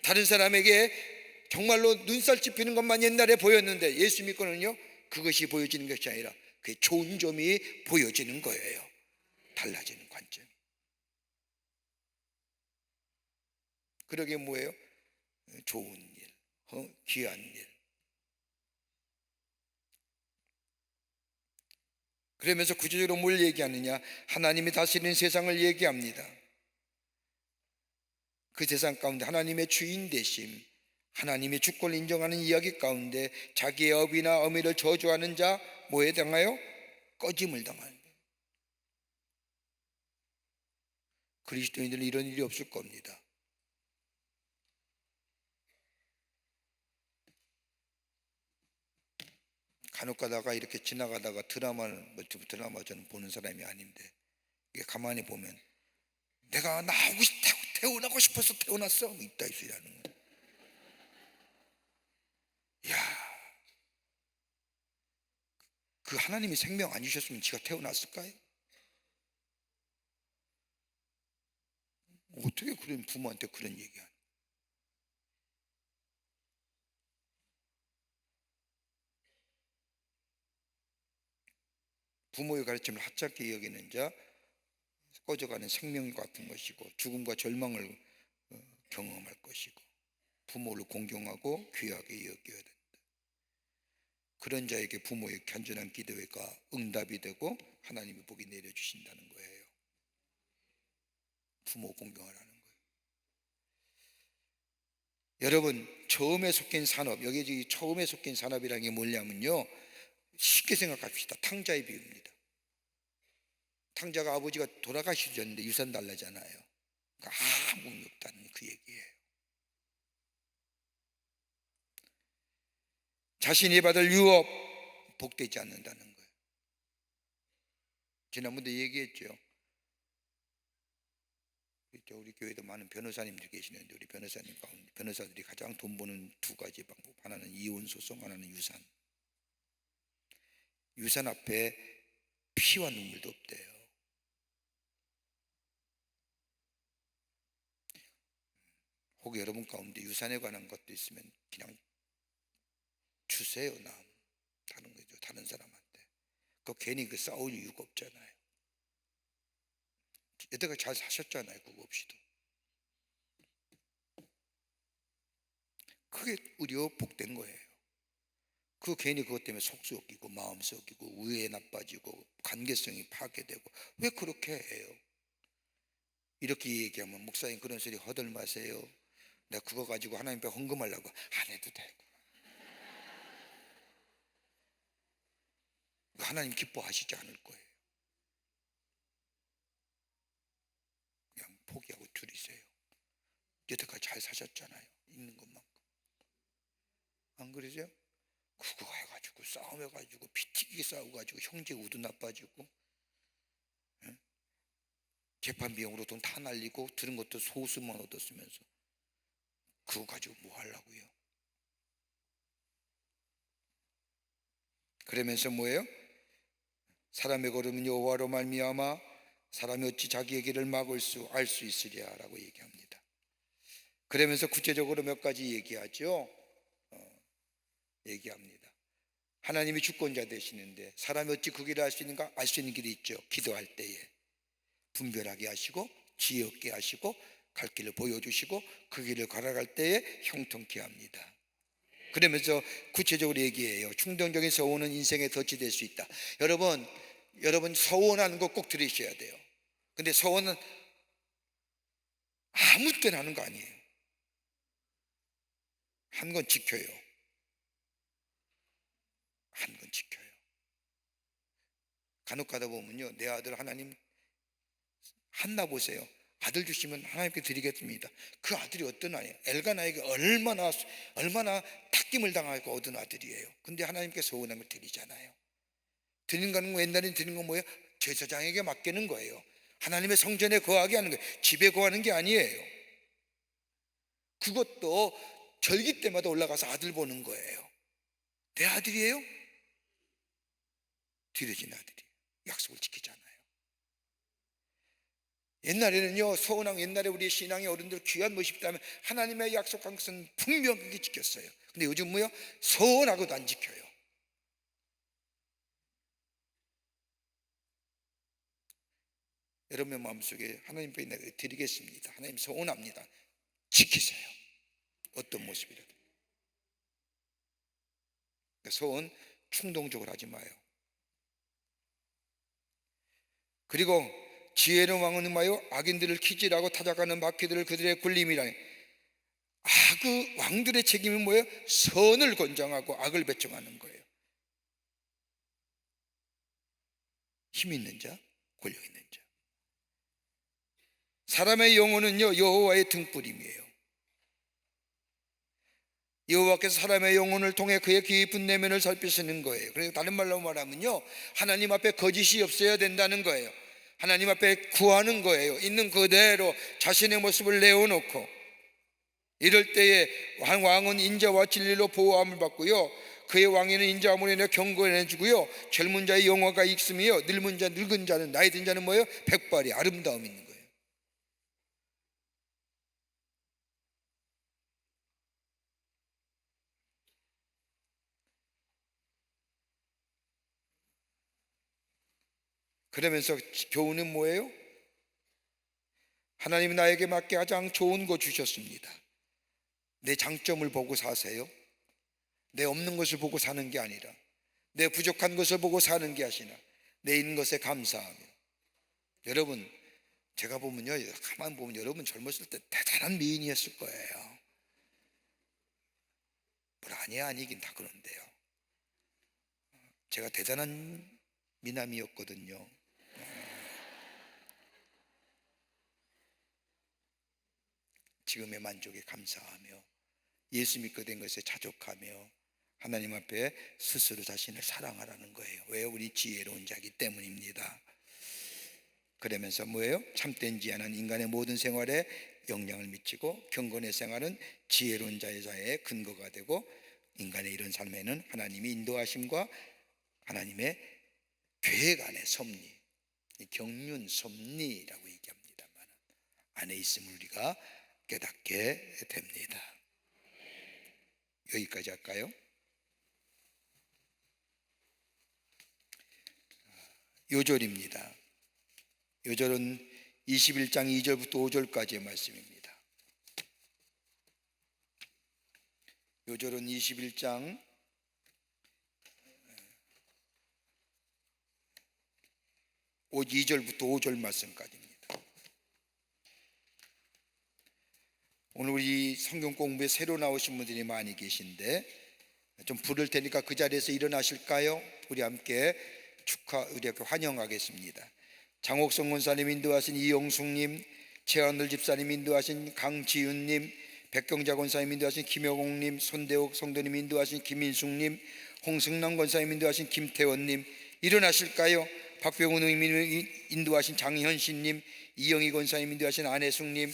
Speaker 1: 다른 사람에게 정말로 눈살 찌푸리는 것만 옛날에 보였는데, 예수 믿고는요, 그것이 보여지는 것이 아니라 그 좋은 점이 보여지는 거예요. 달라지는 관점이. 그러게 뭐예요? 좋은 일, 귀한 일. 그러면서 구체적으로 뭘 얘기하느냐? 하나님이 다스리는 세상을 얘기합니다. 그 세상 가운데 하나님의 주인 되심, 하나님의 주권을 인정하는 이야기 가운데 자기의 업이나 어미를 저주하는 자 뭐에 당하여? 꺼짐을 당하는 거예요. 그리스도인들은 이런 일이 없을 겁니다. 간혹 가다가 이렇게 지나가다가 멀티브 드라마 저는 보는 사람이 아닌데, 이게 가만히 보면 내가 태어나고 싶어서 태어났어, 이따 이 소리 하는 거예요. 야, 그 하나님이 생명 안 주셨으면 지가 태어났을까요? 어떻게 그런 부모한테 그런 얘기하냐? 부모의 가르침을 하찮게 여기는 자 꺼져가는 생명 같은 것이고 죽음과 절망을 경험할 것이고 부모를 공경하고 귀하게 여겨야 된다. 그런 자에게 부모의 간절한 기도가 응답이 되고 하나님의 복이 내려주신다는 거예요. 부모 공경하라는 거예요. 여러분, 처음에 속한 산업, 여기 처음에 속한 산업이라는 게 뭐냐면요, 쉽게 생각합시다. 탕자의 비유입니다. 탕자가 아버지가 돌아가시셨는데 유산 달라잖아요. 그러니까 아무 능력도 않는 그 얘기예요. 자신이 받을 유업 복되지 않는다는 거예요. 지난번에 얘기했죠. 우리 교회도 많은 변호사님들 계시는데 우리 변호사님 가운데 변호사들이 가장 돈 버는 두 가지 방법, 하나는 이혼 소송, 하나는 유산. 유산 앞에 피와 눈물도 없대요. 혹 여러분 가운데 유산에 관한 것도 있으면 그냥 주세요. 다른 거죠. 다른 사람한테. 괜히 싸울 이유가 없잖아요. 여태까지 잘 사셨잖아요. 그거 없이도. 그게 의료 복된 거예요. 괜히 그것 때문에 속 썩이고 마음 썩이고 우애 나빠지고 관계성이 파괴되고 왜 그렇게 해요? 이렇게 얘기하면 목사님 그런 소리 허들 마세요. 내가 그거 가지고 하나님 앞에 헌금하려고 안 해도 되고. 하나님 기뻐하시지 않을 거예요. 그냥 포기하고 줄이세요. 여태까지 잘 사셨잖아요. 있는 것만큼. 안 그러세요? 그거 해가지고 싸움해가지고 피튀기게 싸워가지고 형제 우도 나빠지고 재판 비용으로 돈 다 날리고 들은 것도 소수만 얻었으면서 그거 가지고 뭐 하려고요? 그러면서 뭐예요? 사람의 걸음은 여호와로 말미암아 사람이 어찌 자기의 길을 막을 수 알 수 있으랴라고 얘기합니다. 그러면서 구체적으로 몇 가지 얘기하죠. 얘기합니다. 하나님이 주권자 되시는데 사람이 어찌 그 길을 알 수 있는가? 알 수 있는 길이 있죠. 기도할 때에 분별하게 하시고 지혜 없게 하시고 갈 길을 보여주시고 그 길을 걸어갈 때에 형통케 합니다. 그러면서 구체적으로 얘기해요. 충동적인 서원은 인생의 덫이 될 수 있다. 여러분 서원하는 거 꼭 들으셔야 돼요. 근데 서원은 아무 때나 하는 거 아니에요. 한 건 지켜요. 한 건 지켜요. 간혹 가다 보면요, 내 아들 하나님 한나 보세요. 아들 주시면 하나님께 드리겠습니다. 그 아들이 어떤 아이예요? 엘가나에게 얼마나 탁김을 당하고 얻은 아들이에요. 근데 하나님께 서운한 걸 드리잖아요. 드리는 거는 옛날에 드리는 건 뭐예요? 제사장에게 맡기는 거예요. 하나님의 성전에 거하게 하는 거예요. 집에 거하는 게 아니에요. 그것도 절기 때마다 올라가서 아들 보는 거예요. 내 아들이에요? 드려진 아들이 약속을 지키잖아요. 옛날에는요, 서운한 옛날에 우리 신앙의 어른들 귀한 모습이 있다면 하나님의 약속한 것은 분명하게 지켰어요. 근데 요즘 뭐요? 서운하고도 안 지켜요. 여러분의 마음속에 하나님 앞에 내가 드리겠습니다. 하나님 서운합니다. 지키세요. 어떤 모습이라도. 서운 충동적으로 하지 마요. 그리고 지혜로운 왕은 마요 악인들을 키질하고 타작하는 바퀴들을 그들의 굴림이라. 왕들의 책임은 뭐예요? 선을 권장하고 악을 배척하는 거예요. 힘 있는 자, 권력 있는 자. 사람의 영혼은요 여호와의 등불임이에요. 여호와께서 사람의 영혼을 통해 그의 깊은 내면을 살피시는 거예요. 그래서 다른 말로 말하면요, 하나님 앞에 거짓이 없어야 된다는 거예요. 하나님 앞에 구하는 거예요. 있는 그대로 자신의 모습을 내어놓고, 이럴 때에 왕은 인자와 진리로 보호함을 받고요, 그의 왕위는 인자함으로 인해 경건해지고요, 젊은 자의 영화가 있으며 늙은 자는 나이 든 자는 뭐예요? 백발이 아름다움이 있는 거예요. 그러면서 교훈은 뭐예요? 하나님이 나에게 맞게 가장 좋은 거 주셨습니다. 내 장점을 보고 사세요. 내 없는 것을 보고 사는 게 아니라 내 부족한 것을 보고 사는 게 아니라 내 있는 것에 감사하며. 여러분, 제가 보면요, 가만 보면 여러분 젊었을 때 대단한 미인이었을 거예요. 뭘 아니긴 다 그런데요. 제가 대단한 미남이었거든요. 지금의 만족에 감사하며 예수 믿게 된 것에 자족하며 하나님 앞에 스스로 자신을 사랑하라는 거예요. 왜? 우리 지혜로운 자이기 때문입니다. 그러면서 뭐예요? 참된 지혜는 인간의 모든 생활에 영향을 미치고 경건의 생활은 지혜로운 자의 근거가 되고 인간의 이런 삶에는 하나님의 인도하심과 하나님의 계획 안의 섭리, 경륜 섭리라고 얘기합니다만 안에 있음을 우리가 깨닫게 됩니다. 여기까지 할까요? 요절입니다. 요절은 21장 2절부터 5절까지의 말씀입니다. 요절은 21장 2절부터 5절 말씀까지입니다. 오늘 우리 성경 공부에 새로 나오신 분들이 많이 계신데 좀 부를 테니까 그 자리에서 일어나실까요? 우리 함께 환영하겠습니다. 장옥성 권사님 인도하신 이용숙님, 최한들 집사님 인도하신 강지윤님, 백경자 권사님 인도하신 김여공님, 손대옥 성도님 인도하신 김인숙님, 홍승남 권사님 인도하신 김태원님, 일어나실까요? 박병훈 의민 인도하신 장현신님, 이영희 권사님 인도하신 안혜숙님,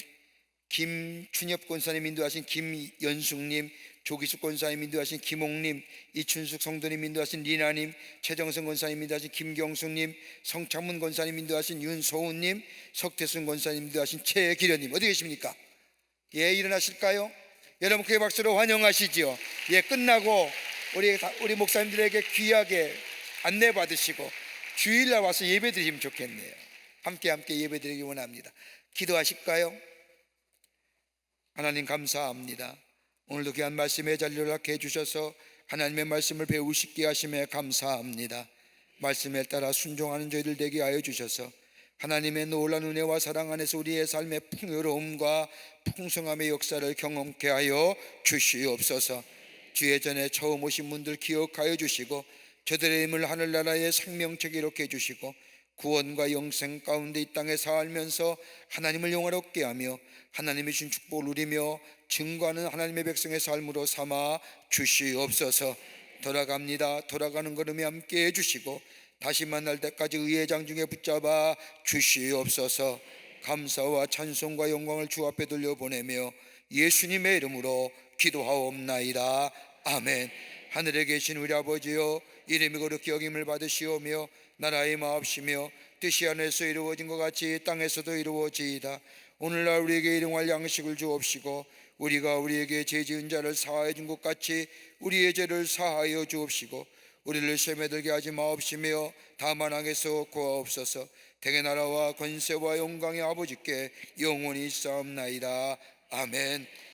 Speaker 1: 김춘엽 권사님 인도하신 김연숙님, 조기숙 권사님 인도하신 김옥님, 이춘숙 성도님 인도하신 리나님, 최정선 권사님 인도하신 김경숙님, 성창문 권사님 인도하신 윤소은님, 석태순 권사님 인도하신 최기련님, 어디 계십니까? 예, 일어나실까요? 여러분 그 박수로 환영하시죠. 예, 끝나고 우리 목사님들에게 귀하게 안내 받으시고 주일날 와서 예배 드리면 좋겠네요. 함께 예배 드리기 원합니다. 기도하실까요? 하나님 감사합니다. 오늘도 귀한 말씀의 자리를 갖게 해주셔서 하나님의 말씀을 배우시게 하심에 감사합니다. 말씀에 따라 순종하는 저희들 되게 하여 주셔서 하나님의 놀라운 은혜와 사랑 안에서 우리의 삶의 풍요로움과 풍성함의 역사를 경험케 하여 주시옵소서. 주의 전에 처음 오신 분들 기억하여 주시고 저들의 힘을 하늘나라의 생명책에 이렇게 해주시고 구원과 영생 가운데 이 땅에 살면서 하나님을 영화롭게 하며 하나님의 주신 축복을 누리며 증거하는 하나님의 백성의 삶으로 삼아 주시옵소서. 돌아갑니다. 돌아가는 걸음에 함께 해주시고 다시 만날 때까지 의의 장중에 붙잡아 주시옵소서. 감사와 찬송과 영광을 주 앞에 돌려보내며 예수님의 이름으로 기도하옵나이다. 아멘. 하늘에 계신 우리 아버지여, 이름이 거룩히 여김을 받으시오며 나라의 마옵시며 뜻이 하늘에서 이루어진 것 같이 땅에서도 이루어지이다. 오늘날 우리에게 일용할 양식을 주옵시고 우리가 우리에게 죄 지은 자를 사하여 준 것 같이 우리의 죄를 사하여 주옵시고 우리를 시험에 들게 하지 마옵시며 다만 악에서 구하옵소서. 대개 나라와 권세와 영광의 아버지께 영원히 있사옵나이다. 아멘.